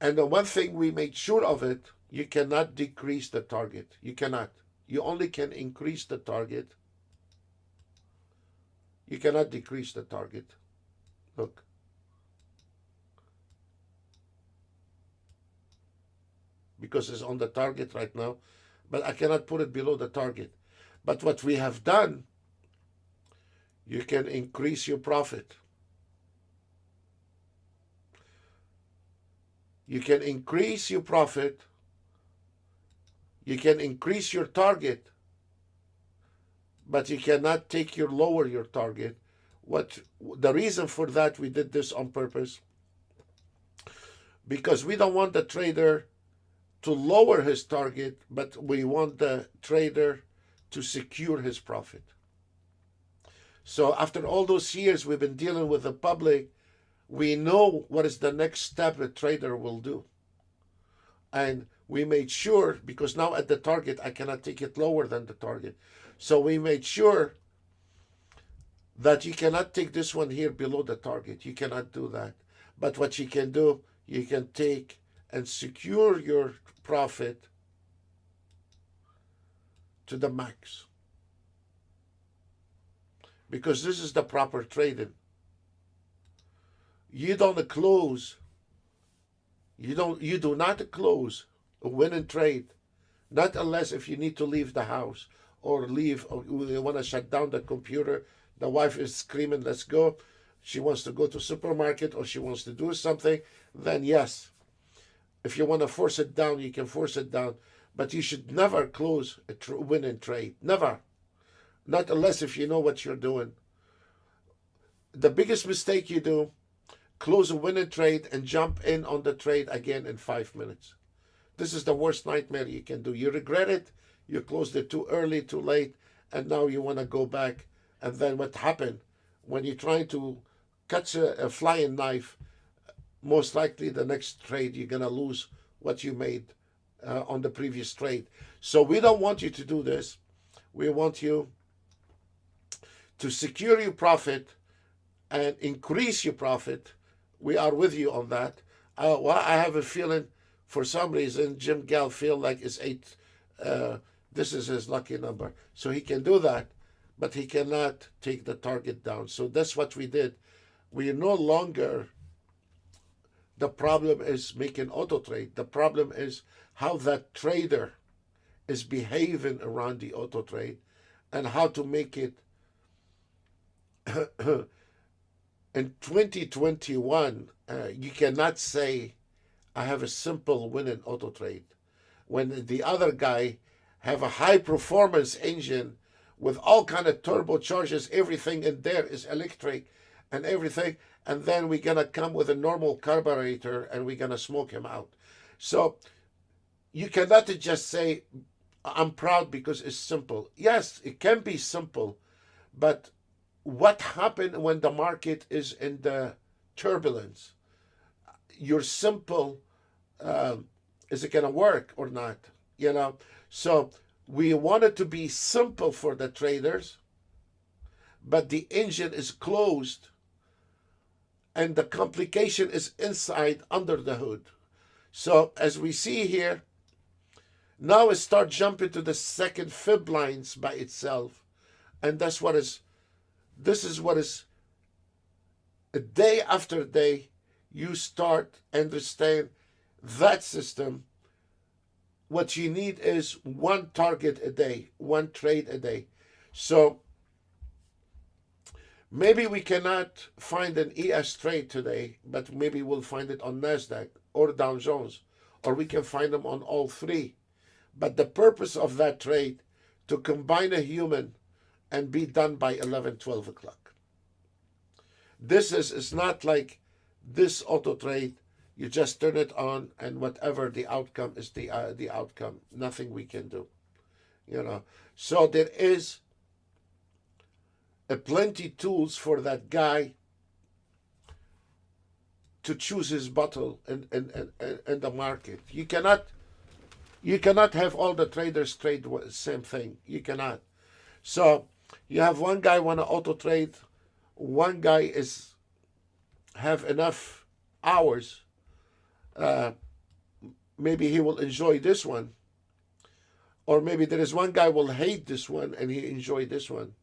and the one thing we made sure of it, you cannot decrease the target. You cannot. You only can increase the target. You cannot decrease the target. Look. Because it's on the target right now, but I cannot put it below the target. But what we have done, you can increase your profit. You can increase your profit. You can increase your target, but you cannot lower your target. The reason for that, we did this on purpose, because we don't want the trader to lower his target, but we want the trader to secure his profit. So after all those years we've been dealing with the public, we know what is the next step a trader will do. And we made sure, because now at the target, I cannot take it lower than the target. So we made sure that you cannot take this one here below the target. You cannot do that. But what you can do, you can take and secure your profit to the max. Because this is the proper trading. You don't close. You do not close a winning trade, not unless if you need to leave the house or leave, or you want to shut down the computer. The wife is screaming, let's go. She wants to go to supermarket or she wants to do something, then yes. If you want to force it down, you can force it down. But you should never close a winning trade. Never. Not unless if you know what you're doing. The biggest mistake you do, close a winning trade and jump in on the trade again in 5 minutes. This is the worst nightmare you can do. You regret it. You closed it too early, too late, and now you want to go back. And then what happened? When you're trying to cut a flying knife, most likely the next trade you're going to lose what you made on the previous trade. So we don't want you to do this. We want you to secure your profit and increase your profit. We are with you on that. I have a feeling, for some reason, Jim Gal feel like it's 8. This is his lucky number. So he can do that, but he cannot take the target down. So that's what we did. We no longer, the problem is making auto trade. The problem is how that trader is behaving around the auto trade and how to make it In 2021, you cannot say I have a simple win in auto trade when the other guy have a high performance engine with all kind of turbochargers. Everything in there is electric and everything, and then we're gonna come with a normal carburetor and we're gonna smoke him out. So you cannot just say I'm proud because it's simple. Yes, it can be simple, but what happened when the market is in the turbulence? Your simple, is it going to work or not? You know, so we want it to be simple for the traders, but the engine is closed and the complication is inside under the hood. So as we see here, now it starts jumping to the second fib lines by itself, and that's what is. This is what is. Day after day, you start understand that system. What you need is one target a day, one trade a day. So maybe we cannot find an ES trade today, but maybe we'll find it on NASDAQ or Dow Jones, or we can find them on all three. But the purpose of that trade to combine a human and be done by 11, 12 o'clock. This is not like this auto trade. You just turn it on, and whatever the outcome is, the outcome. Nothing we can do, you know. So there is a plenty tools for that guy to choose his battle in the market. You cannot have all the traders trade the same thing. You cannot. So you have one guy want to auto trade, one guy is have enough hours. Maybe he will enjoy this one, or maybe there is one guy will hate this one and he enjoy this one,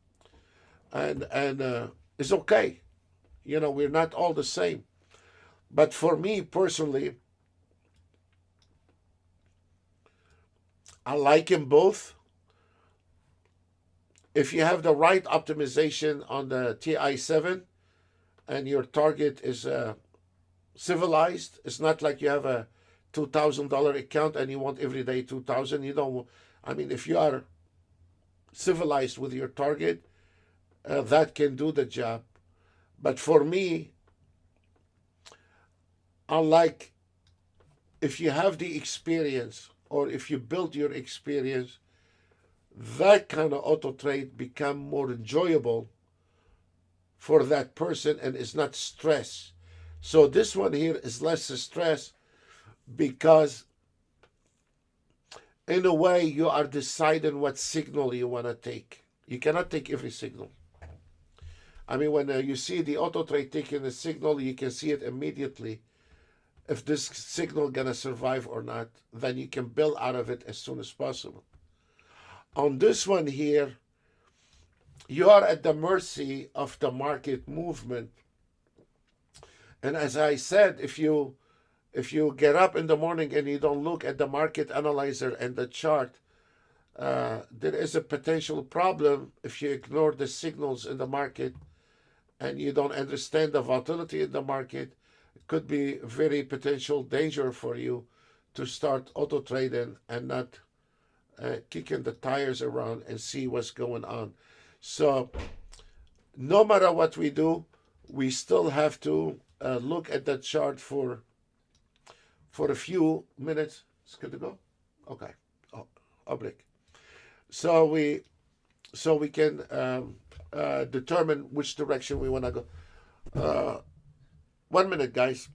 and it's okay. You know, we're not all the same. But for me personally, I like them both. If you have the right optimization on the TI7 and your target is civilized, it's not like you have a $2,000 account and you want every day 2,000. You don't. I mean, if you are civilized with your target, that can do the job. But for me, I like if you have the experience or if you build your experience, that kind of auto trade become more enjoyable for that person and is not stress. So this one here is less stress because in a way you are deciding what signal you want to take. You cannot take every signal. I mean, when you see the auto trade taking a signal, you can see it immediately. If this signal gonna survive or not, then you can build out of it as soon as possible. On this one here, you are at the mercy of the market movement. And as I said, if you get up in the morning and you don't look at the market analyzer and the chart, there is a potential problem if you ignore the signals in the market and you don't understand the volatility in the market. It could be very potential danger for you to start auto trading and not kicking the tires around and see what's going on. So no matter what we do, we still have to look at that chart for a few minutes. It's good to go? Okay. Oh, I'll break. So we can determine which direction we want to go. 1 minute, guys.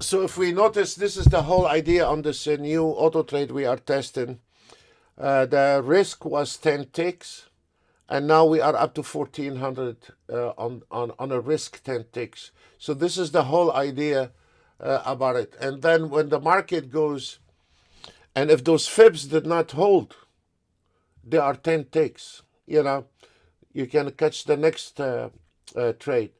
So if we notice, this is the whole idea on this new auto trade we are testing. The risk was 10 ticks, and now we are up to 1400 on a risk 10 ticks. So this is the whole idea about it. And then when the market goes, and if those fibs did not hold, there are 10 ticks. You can catch the next trade.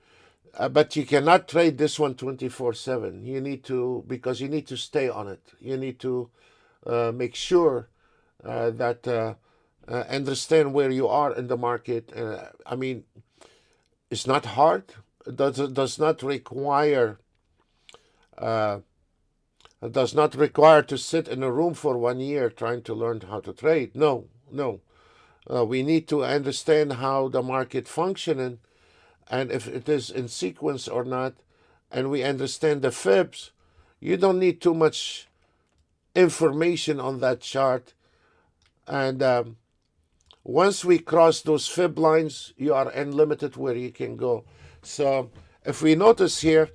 But you cannot trade this one 24/7. You need to, because you need to stay on it. You need to make sure that understand where you are in the market. I mean, it's not hard. It does not require to sit in a room for 1 year trying to learn how to trade. No. We need to understand how the market functioning, and if it is in sequence or not, and we understand the fibs. You don't need too much information on that chart. And once we cross those fib lines, you are unlimited where you can go. So if we notice here,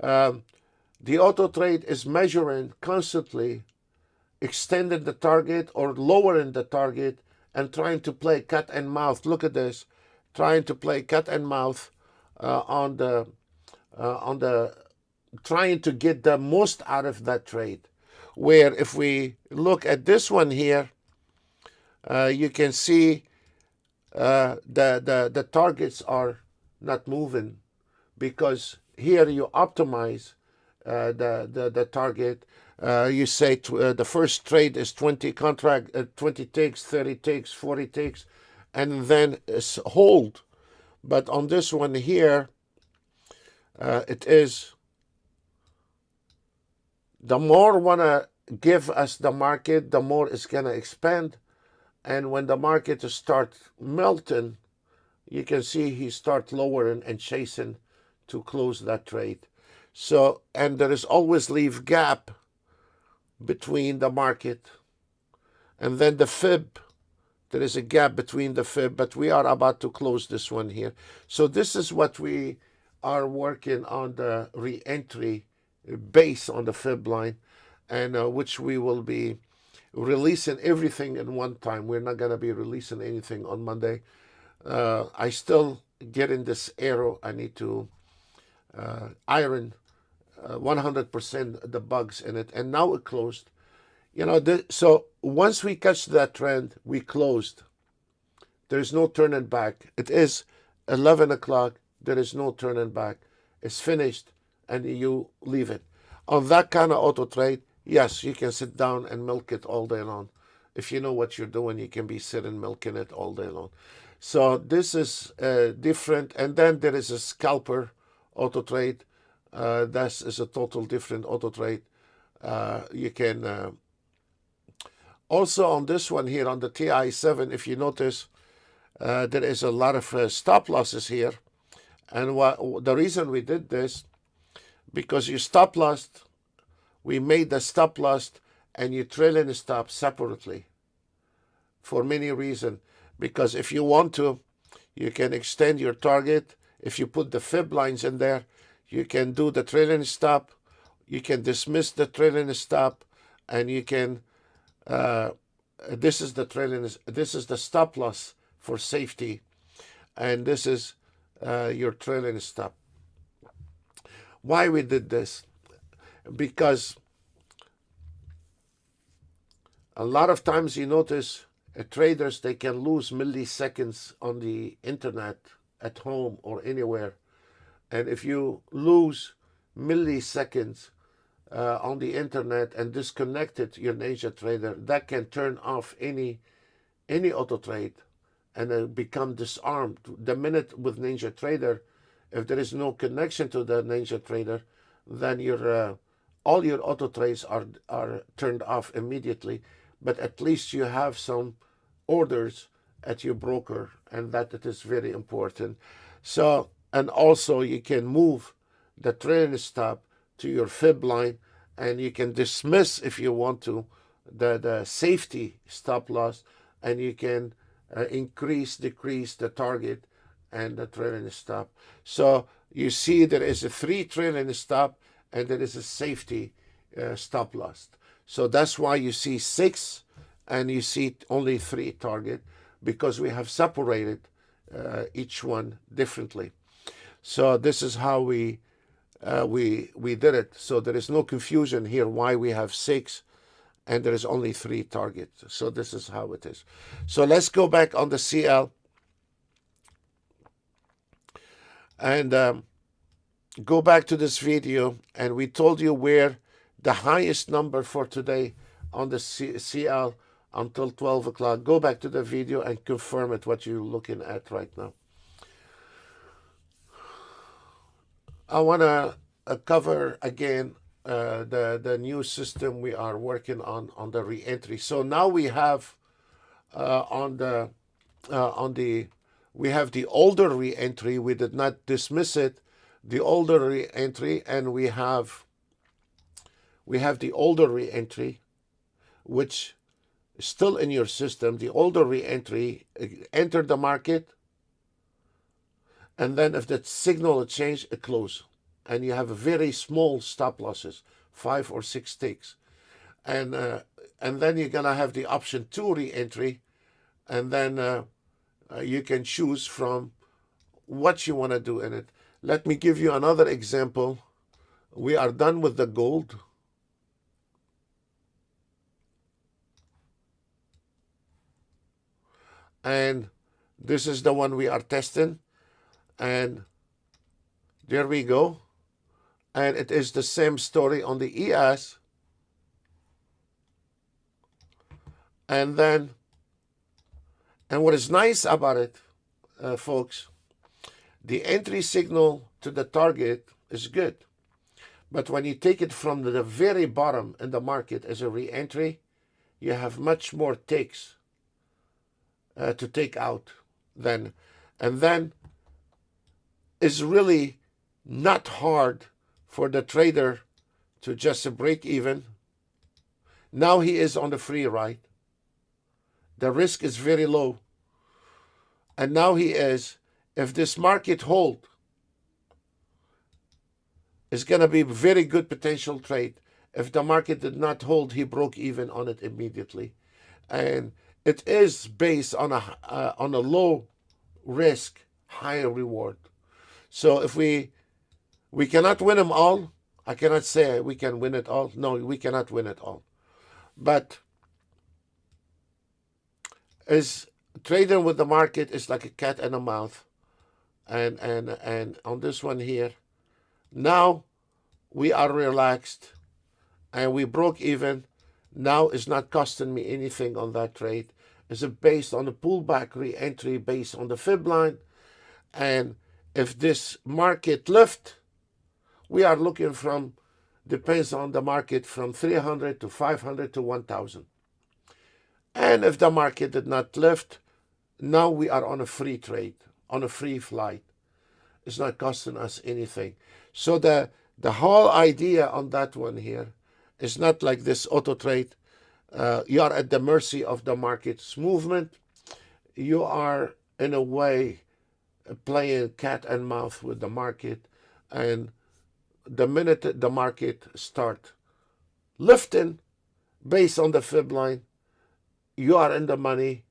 the auto trade is measuring constantly, extending the target or lowering the target, and trying to play cat and mouse. Look at this, trying to play cat and mouse on the trying to get the most out of that trade. Where if we look at this one here, you can see the targets are not moving, because here you optimize the target. You say the first trade is 20 contract, 20 ticks, 30 ticks, 40 ticks, and then hold. But on this one here, it is the more wanna give us the market, the more it's gonna expand. And when the market starts melting, you can see he start lowering and chasing to close that trade. So, and there is always leave gap between the market and then the fib. There is a gap between the fib, but we are about to close this one here. So this is what we are working on, the re-entry base on the fib line, and which we will be releasing everything in one time. We're not going to be releasing anything on Monday. I still get in this arrow. I need to iron 100% the bugs in it, and now it closed. So once we catch that trend, we closed. There's no turning back. It is 11 o'clock. There is no turning back. It's finished, and you leave it. On that kind of auto trade, yes, you can sit down and milk it all day long. If you know what you're doing, you can be sitting milking it all day long. So this is different. And then there is a scalper auto trade. That is a total different auto trade. You can also on this one here on the TI7, if you notice, there is a lot of stop losses here. And the reason we did this, because you stop loss, we made the stop loss and you trailing stop separately for many reasons. Because if you want to, you can extend your target. If you put the fib lines in there, you can do the trailing stop. You can dismiss the trailing stop, and you can. This is the trailing. This is the stop loss for safety, and this is your trailing stop. Why we did this? Because a lot of times you notice traders, they can lose milliseconds on the internet at home or anywhere. And if you lose milliseconds on the internet and disconnected your Ninja Trader, that can turn off any auto trade and become disarmed. The minute with Ninja Trader, if there is no connection to the Ninja Trader, then your all your auto trades are turned off immediately. But at least you have some orders at your broker, and that it is very important. So, and also you can move the trailing stop to your fib line, and you can dismiss, if you want to, the safety stop loss, and you can increase, decrease the target and the trailing stop. So you see there is a 3 trailing stop and there is a safety stop loss. So that's why you see 6 and you see only 3 target, because we have separated each one differently. So this is how we did it. So there is no confusion here why we have 6 and there is only 3 targets. So this is how it is. So let's go back on the CL and go back to this video, and we told you where the highest number for today on the CL until 12 o'clock. Go back to the video and confirm it, what you're looking at right now. I want to cover again the new system we are working on the re-entry. So now we have we have the older re-entry. We did not dismiss it. The older re-entry, and we have the older re-entry, which is still in your system. The older re-entry, enter the market, and then if that signal change, it close, and you have a very small stop losses, 5 or 6 ticks, and then you're gonna have the option 2 re-entry, and then you can choose from what you want to do in it. Let me give you another example. We are done with the gold. And this is the one we are testing. And there we go. And it is the same story on the ES. And what is nice about it, folks, the entry signal to the target is good. But when you take it from the very bottom in the market as a re-entry, you have much more ticks to take out then. And then it's really not hard for the trader to just break even. Now he is on the free ride. The risk is very low. And now he is, if this market hold, it's going to be a very good potential trade. If the market did not hold, he broke even on it immediately. And it is based on a low risk, high reward. So if we cannot win them all, I cannot say we can win it all. No, we cannot win it all. But is trading with the market is like a cat and a mouse. And on this one here, now we are relaxed and we broke even. Now it's not costing me anything on that trade. It's based on the pullback re-entry based on the fib line. And if this market lift, we are looking from, depends on the market, from 300 to 500 to 1,000. And if the market did not lift, now we are on a free trade, on a free flight. It's not costing us anything. So the whole idea on that one here is not like this auto trade. You are at the mercy of the market's movement. You are, in a way, playing cat and mouse with the market. And the minute the market start lifting based on the fib line, you are in the money.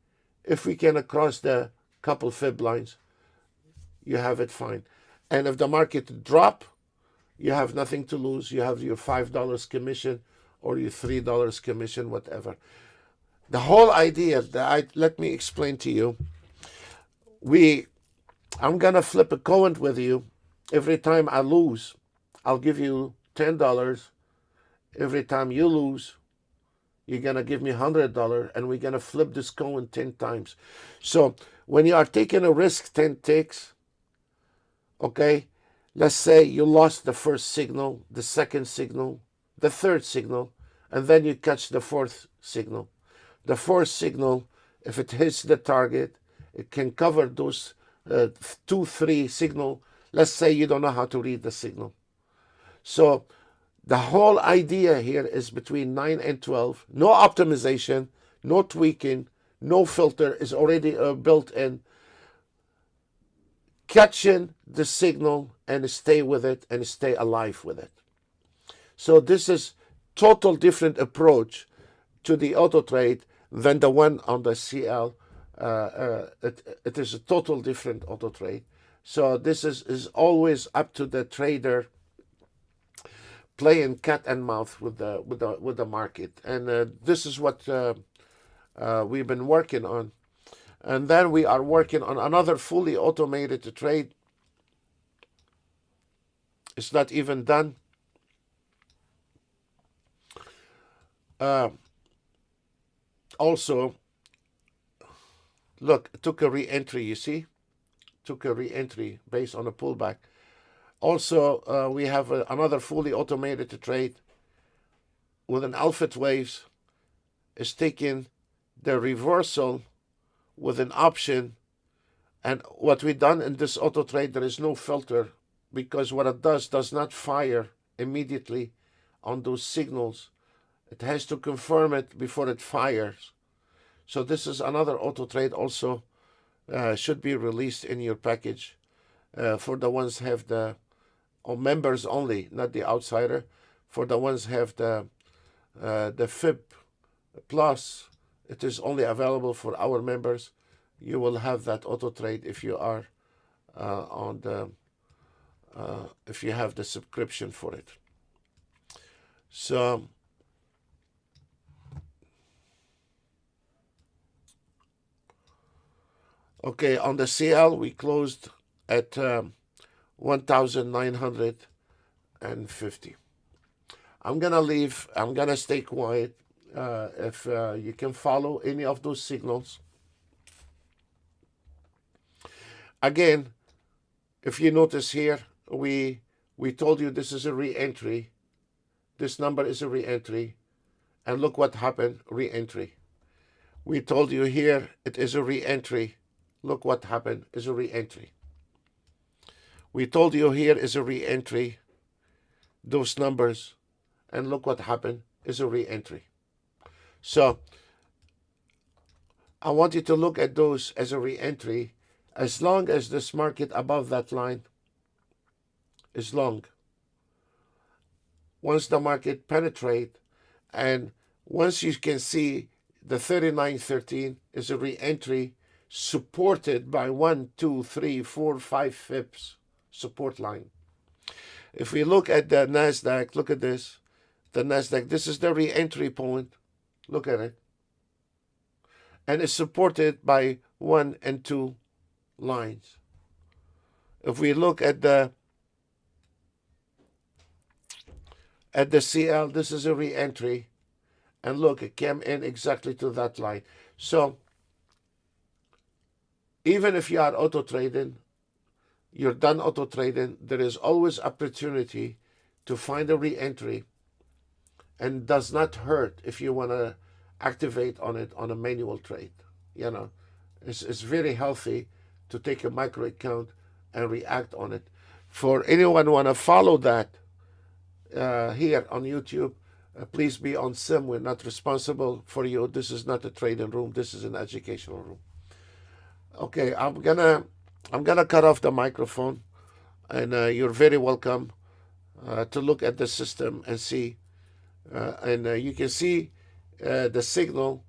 If we can cross the couple fib lines, you have it fine. And if the market drop, you have nothing to lose. You have your $5 commission or your $3 commission, whatever. The whole idea that let me explain to you. I'm gonna flip a coin with you. Every time I lose, I'll give you $10. Every time you lose, you're gonna give me $100, and we're gonna flip this coin 10 times. So when you are taking a risk 10 ticks, okay, let's say you lost the first signal, the second signal, the third signal, and then you catch the fourth signal. The fourth signal, if it hits the target, it can cover those 2, 3 signal. Let's say you don't know how to read the signal. So the whole idea here is between 9 and 12. No optimization, no tweaking, no filter is already built in. Catching the signal and stay with it and stay alive with it. So this is total different approach to the auto trade than the one on the CL. It is a total different auto trade. So this is always up to the trader playing cat and mouse with the market, and this is what we've been working on. And then we are working on another fully automated trade. It's not even done. Also, look, it took a re-entry, you see? Took a re-entry based on a pullback. Also, we have another fully automated trade with an alpha waves. Is taking the reversal with an option. And what we've done in this auto trade, there is no filter, because what it does not fire immediately on those signals. It has to confirm it before it fires. So this is another auto trade also should be released in your package for the ones have the members only, not the outsider. For the ones have the FIB plus, it is only available for our members. You will have that auto trade if you are on the if you have the subscription for it. So okay, on the CL we closed at 1,950. I'm gonna leave. I'm gonna stay quiet. If you can follow any of those signals. Again, if you notice here, we told you this is a re-entry. This number is a re-entry. And look what happened, re-entry. We told you here it is a re-entry. Look what happened, is a re-entry. We told you here is a re-entry, those numbers, and look what happened, is a re-entry. So I want you to look at those as a re-entry. As long as this market above that line is long. Once the market penetrate, and once you can see the 39.13 is a re-entry supported by 1, 2, 3, 4, 5 FIBs support line. If we look at the NASDAQ, look at this. The NASDAQ, this is the re-entry point. Look at it. And it's supported by 1 and 2 lines. If we look at the CL, this is a re-entry, and look, it came in exactly to that line. So even if you are auto trading, you're done auto trading, there is always opportunity to find a re-entry, and does not hurt if you want to activate on it on a manual trade. You know, it's very healthy to take a micro account and react on it. For anyone who want to follow that here on YouTube, please be on SIM. We're not responsible for you. This is not a trading room. This is an educational room. Okay, I'm gonna cut off the microphone, and you're very welcome to look at the system and see. And you can see the signal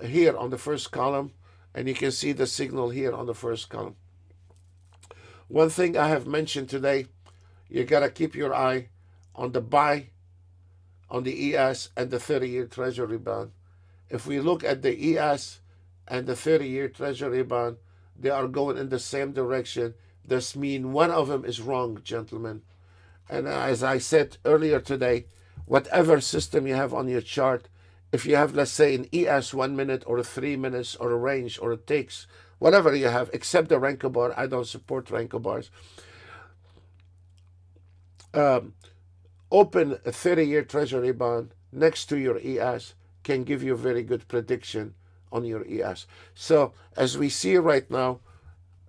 here on the first column, and you can see the signal here on the first column. One thing I have mentioned today, you gotta keep your eye on the buy on the ES and the 30-year Treasury bond. If we look at the ES and the 30-year Treasury bond, they are going in the same direction. This means one of them is wrong, gentlemen. And as I said earlier today, whatever system you have on your chart, if you have, let's say, an ES 1 minute or 3 minutes or a range or a ticks, whatever you have, except the Renko bar, I don't support Renko bars. Open a 30-year Treasury bond next to your ES can give you a very good prediction on your ES. So as we see right now,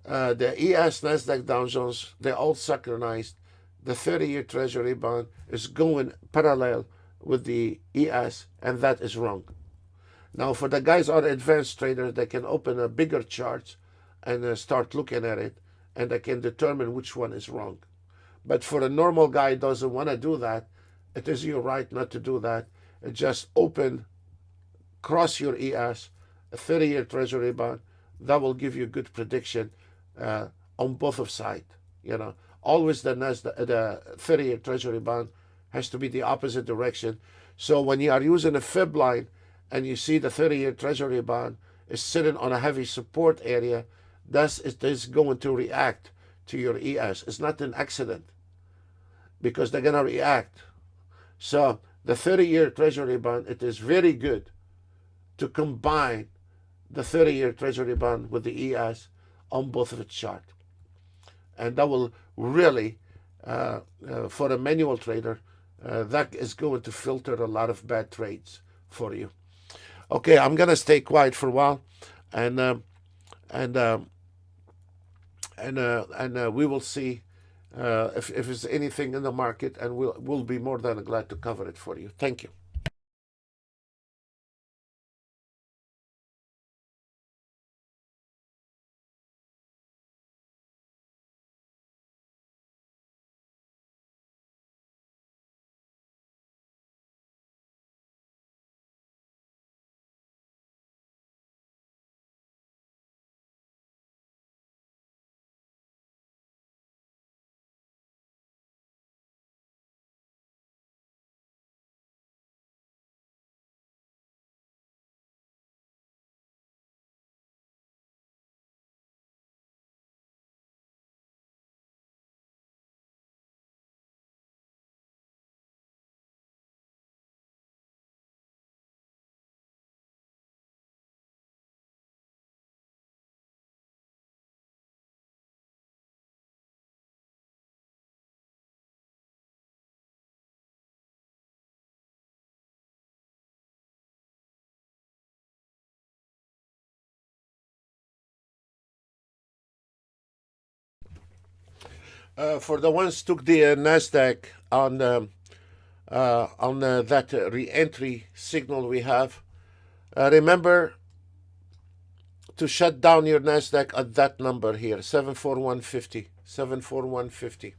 the ES, Nasdaq, Dow Jones, they're all synchronized. The 30-year Treasury bond is going parallel with the ES, and that is wrong. Now, for the guys who are advanced traders, they can open a bigger chart and start looking at it, and they can determine which one is wrong. But for a normal guy who doesn't want to do that, it is your right not to do that. Just open, cross your ES, a 30-year treasury bond. That will give you good prediction on both of sides. You know, always the 30-year treasury bond has to be the opposite direction. So when you are using a fib line and you see the 30-year treasury bond is sitting on a heavy support area, it is going to react to your ES. It's not an accident because they're going to react. So the 30-year treasury bond, it is very good to combine the 30-year treasury bond with the ES on both of its chart. And that will really, for a manual trader, that is going to filter a lot of bad trades for you. Okay, I'm gonna stay quiet for a while, and we will see if there's anything in the market, and we'll be more than glad to cover it for you. Thank you. For the ones took the Nasdaq on that re-entry signal we have, remember to shut down your Nasdaq at that number here, 74150. 74150.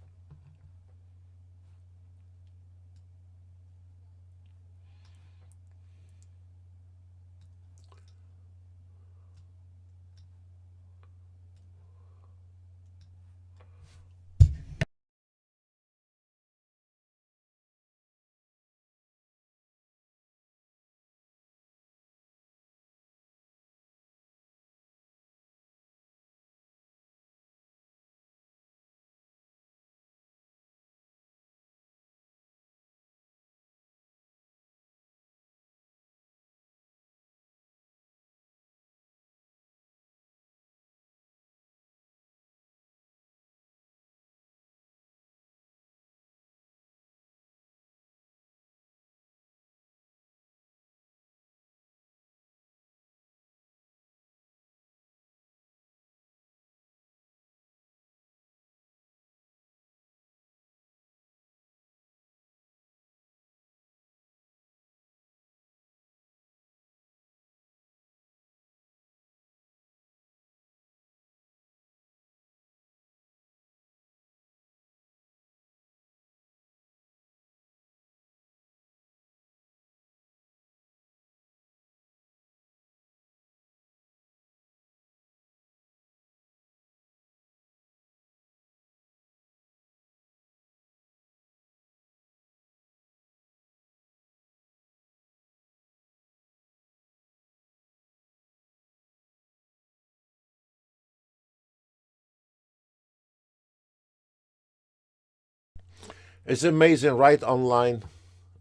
It's amazing, right online,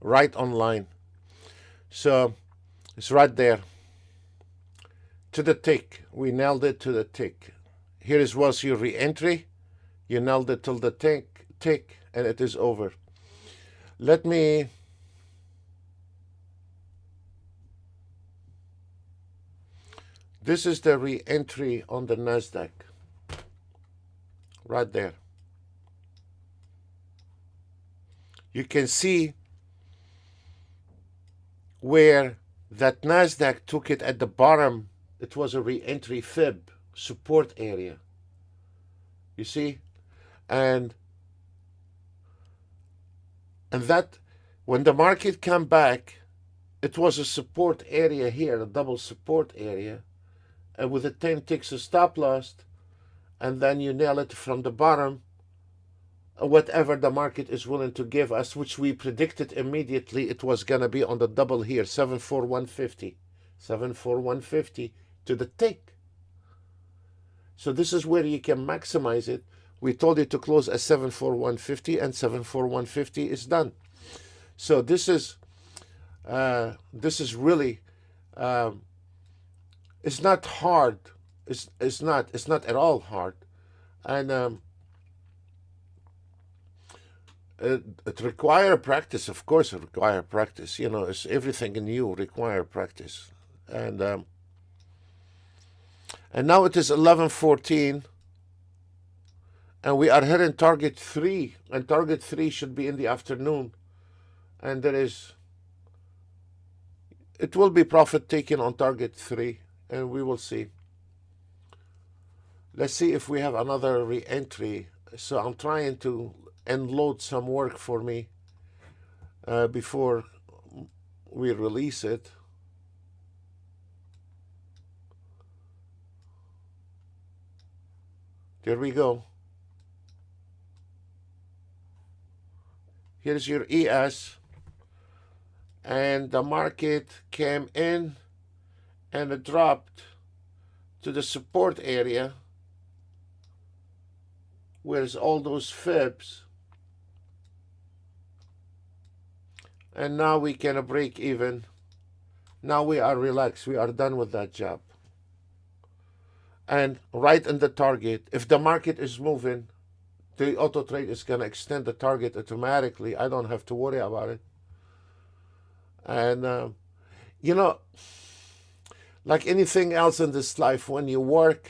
right online. So it's right there to the tick. We nailed it to the tick. Here was your re-entry. You nailed it till the tick, and it is over. Let me this is the re-entry on the Nasdaq. Right there. You can see where that Nasdaq took it at the bottom. It was a re-entry fib support area. You see? And that When the market came back, it was a support area here, a double support area, and with a 10 ticks of stop loss, and then you nail it from the bottom, whatever the market is willing to give us, which we predicted immediately it was going to be on the double here, 74150. 74150 to the tick. So this is where you can maximize it. We told you to close at 74150, and 74150 is done. So this is really it's not hard. It's not at all hard, and it require practice. Of course, it require practice. You know, it's everything new require practice, and now it is 11:14. And we are hitting target 3, and target 3 should be in the afternoon. And it will be profit taken on target 3, and we will see. Let's see if we have another re-entry. So I'm trying to unload some work for me before we release it. There we go. Here's your ES, and the market came in and it dropped to the support area. Where's all those fibs? And now we can break even. Now we are relaxed. We are done with that job. And right in the target, if the market is moving, the auto trade is going to extend the target automatically. I don't have to worry about it. And, you know, like anything else in this life, when you work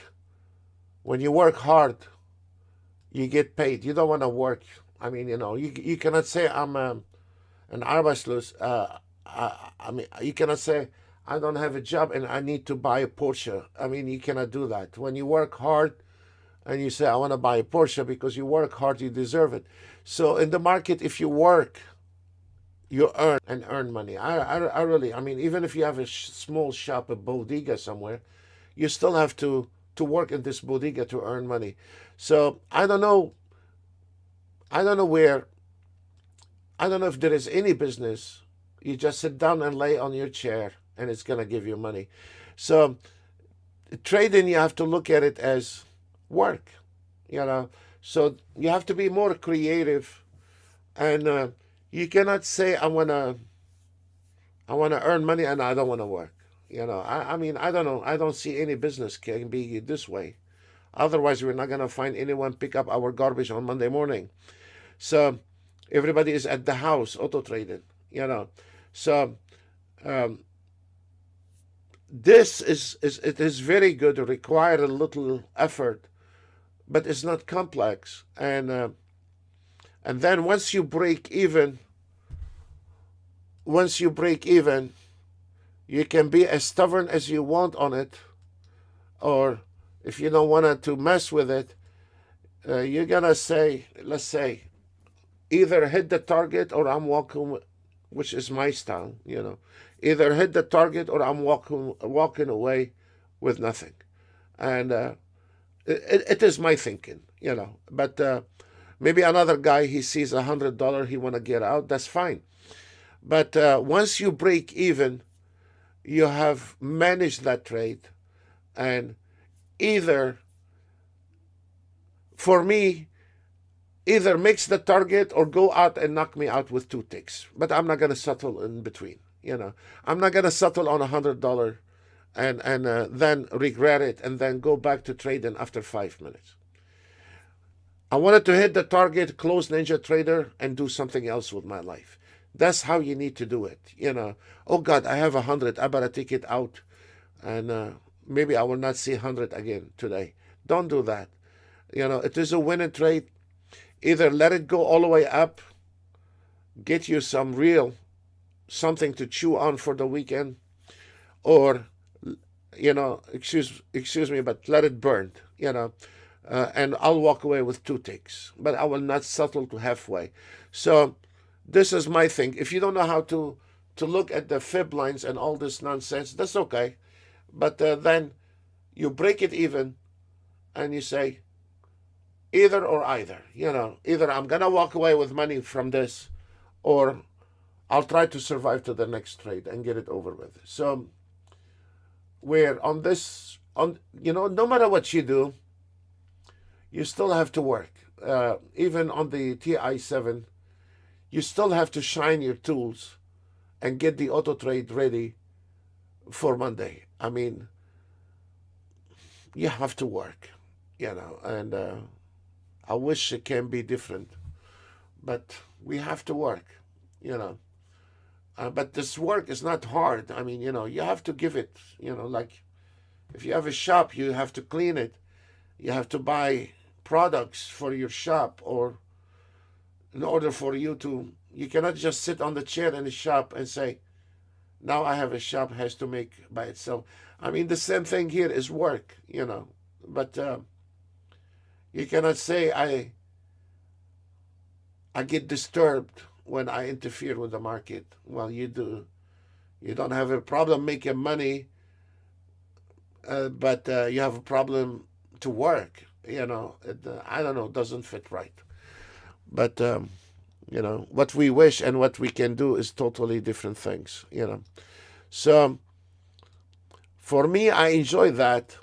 hard, you get paid. You don't want to work. I mean, you know, you cannot say I'm an arbeitslos. I mean, you cannot say I don't have a job and I need to buy a Porsche. I mean, you cannot do that. When you work hard, and you say, I want to buy a Porsche, because you work hard, you deserve it. So in the market, if you work, you earn money. I really, I mean, even if you have a small shop, a bodega somewhere, you still have to work in this bodega to earn money. So I don't know if there is any business. You just sit down and lay on your chair, and it's going to give you money. So trading, you have to look at it as work, you know. So you have to be more creative, and you cannot say I wanna earn money and I don't want to work. You know, I mean, I don't know. I don't see any business can be this way. Otherwise, we're not gonna find anyone pick up our garbage on Monday morning. So everybody is at the house auto trading. You know, so this is very good. It requires a little effort, but it's not complex. And then once you break even, you can be as stubborn as you want on it, or if you don't want to mess with it, you're gonna say, let's say, either hit the target or I'm walking, which is my style, you know. Either hit the target or I'm walking away with nothing. And it is my thinking, you know. But maybe another guy, he sees $100, he want to get out, that's fine. But once you break even, you have managed that trade. And either, for me, either mix the target or go out and knock me out with 2 ticks. But I'm not going to settle in between. You know, I'm not going to settle on $100 and then regret it and then go back to trading after 5 minutes. I wanted to hit the target, close Ninja Trader, and do something else with my life. That's how you need to do it. You know, oh God, I have 100. I better take it out, and maybe I will not see 100 again today. Don't do that. You know, it is a winning trade. Either let it go all the way up, get you some real something to chew on for the weekend, or, you know, excuse me, but let it burn, you know, and I'll walk away with 2 ticks, but I will not settle to halfway. So this is my thing. If you don't know how to look at the fib lines and all this nonsense, that's okay. But then you break it even and you say either or either. Either I'm going to walk away with money from this, or I'll try to survive to the next trade and get it over with. So we're on this, no matter what you do, you still have to work. Even on the TI7, you still have to shine your tools and get the auto trade ready for Monday. I mean, you have to work, and I wish it can be different, but we have to work, but this work is not hard. I mean, you have to give it, like if you have a shop, you have to clean it. You have to buy products for your shop, or in order for you cannot just sit on the chair in the shop and say, now I have a shop, has to make by itself. I mean, the same thing here is work, but you cannot say I get disturbed when I interfere with the market. Well, you do. You don't have a problem making money, but you have a problem to work. I don't know, doesn't fit right. But what we wish and what we can do is totally different things. So for me, I enjoy that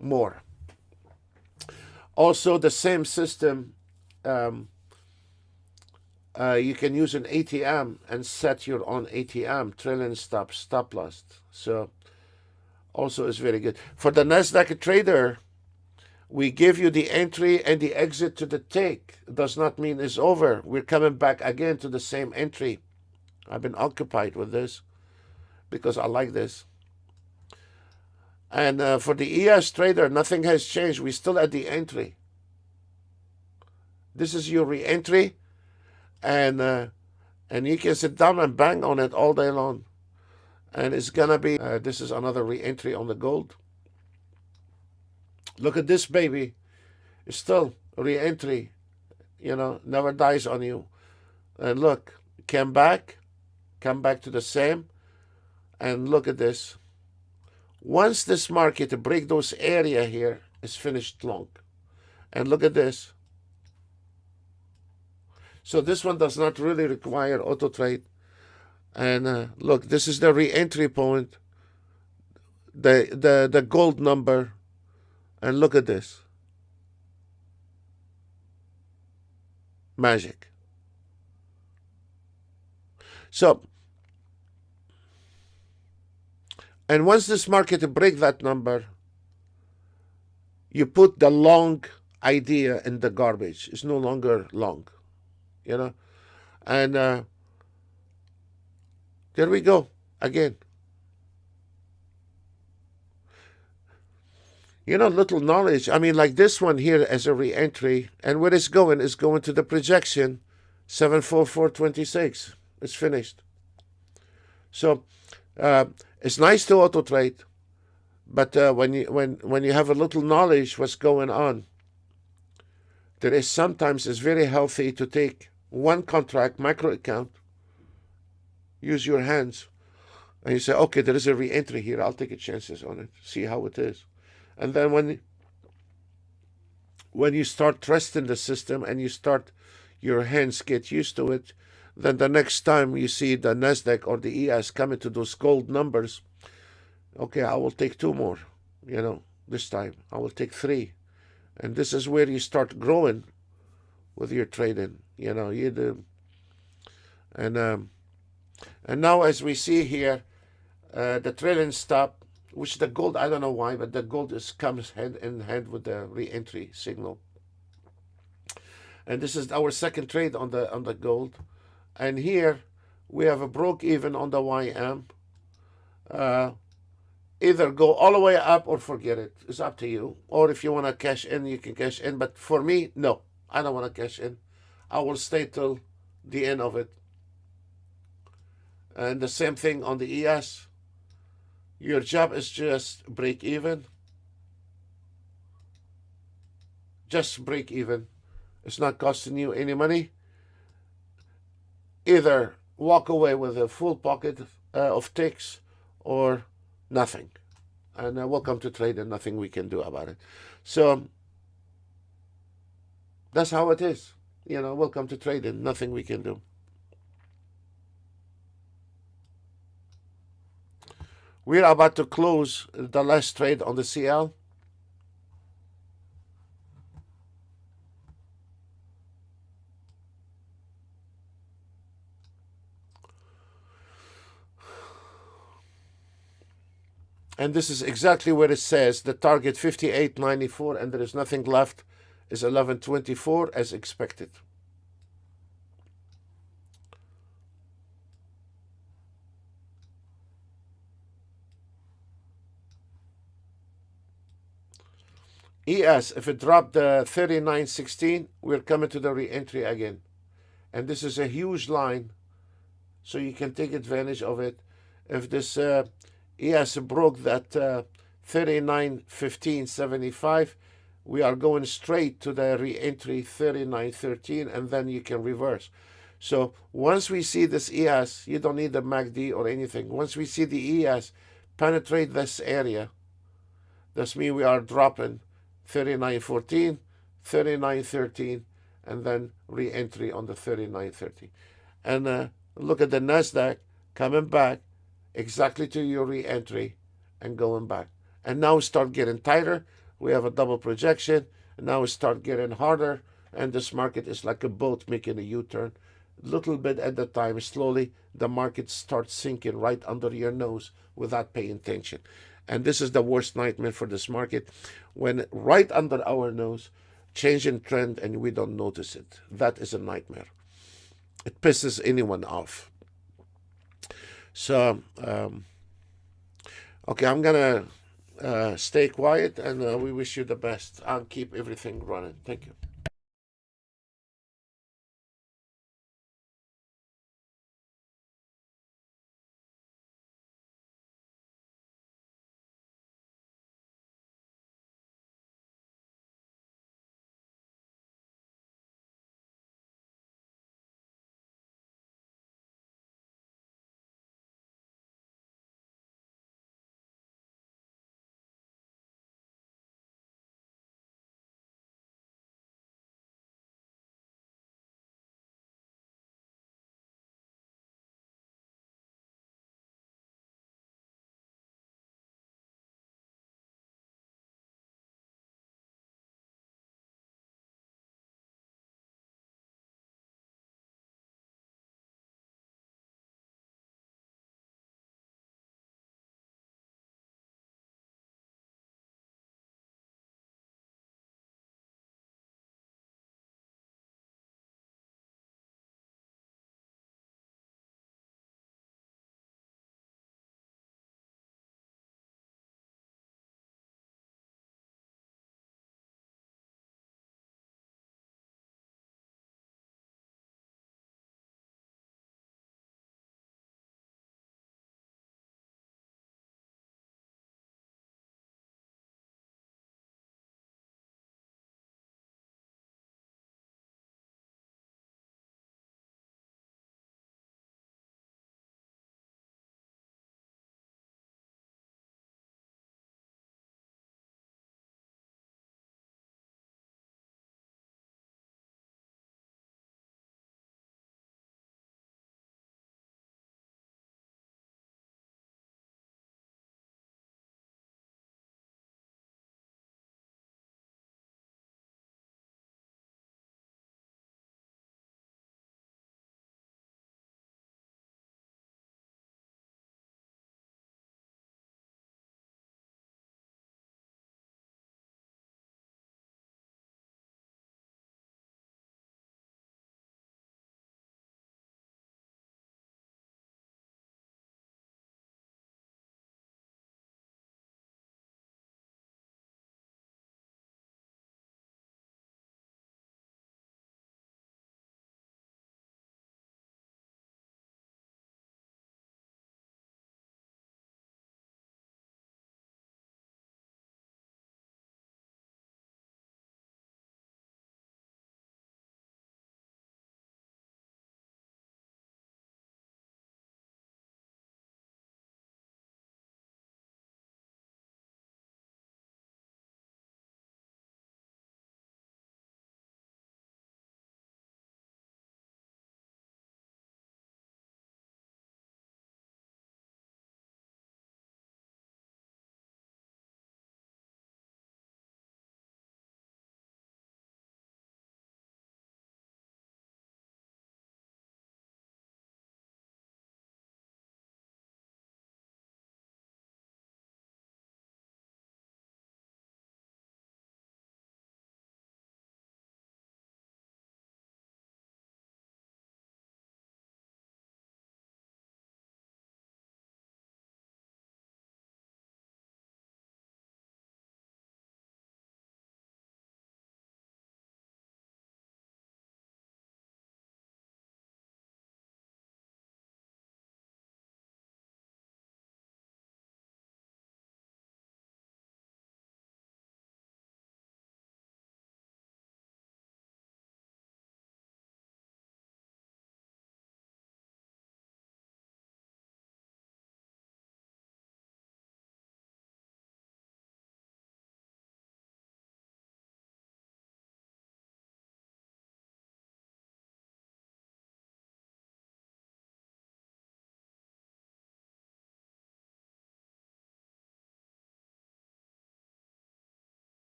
more. Also, the same system, you can use an ATM and set your own ATM, trailing stop loss. So also is very good. For the NASDAQ trader, we give you the entry and the exit to the take. It does not mean it's over. We're coming back again to the same entry. I've been occupied with this because I like this. And for the ES trader, nothing has changed. We're still at the entry. This is your re-entry, and you can sit down and bang on it all day long. And it's gonna be, this is another re-entry on the gold. Look at this baby. It's still re-entry, never dies on you. And look, come back to the same, and look at this. Once this market break those area here, it's finished long. And look at this. So this one does not really require auto trade. And look, this is the re-entry point, the gold number, and look at this. Magic. So, and once this market break that number, you put the long idea in the garbage. It's no longer long, and there we go again. Little knowledge. I mean, like this one here as a re-entry, and where it's going is going to the projection 74426. It's finished. So it's nice to auto trade, but when you have a little knowledge what's going on, there is sometimes it's very healthy to take one contract, micro account, use your hands, and you say, okay, there is a re-entry here. I'll take a chances on it, see how it is. And then when you start trusting the system and your hands get used to it, then the next time you see the NASDAQ or the ES coming to those gold numbers, okay, I will take 2 more, this time. I will take 3. And this is where you start growing with your trading, you do. And now as we see here, the trailing stop, which the gold, I don't know why, but the gold comes hand in hand with the re-entry signal. And this is our second trade on the gold. And here we have a broke even on the YM. Either go all the way up or forget it. It's up to you. Or if you want to cash in, you can cash in. But for me, no, I don't want to cash in. I will stay till the end of it. And the same thing on the ES. Your job is just break even. Just break even. It's not costing you any money. either walk away with a full pocket of ticks or nothing. And welcome to trade and nothing we can do about it. So that's how it is. Welcome to trade and nothing we can do. We're about to close the last trade on the CL. And this is exactly where it says the target 58.94 and there is nothing left is 11.24 as expected. ES, if it dropped 39.16, we're coming to the re-entry again. And this is a huge line, so you can take advantage of it. If this ES broke that 39.15.75, we are going straight to the re-entry 39.13, and then you can reverse. So once we see this ES, you don't need the MACD or anything. Once we see the ES penetrate this area, this means we are dropping 39.14, 39.13, and then re-entry on the 39.30. And look at the NASDAQ coming back exactly to your re-entry and going back. And now we start getting tighter. We have a double projection. And now we start getting harder. And this market is like a boat making a U-turn. Little bit at a time, slowly, the market starts sinking right under your nose without paying attention. And this is the worst nightmare for this market, when right under our nose, changing trend and we don't notice it. That is a nightmare. It pisses anyone off. So, okay, I'm going to stay quiet, and we wish you the best. I'll keep everything running. Thank you.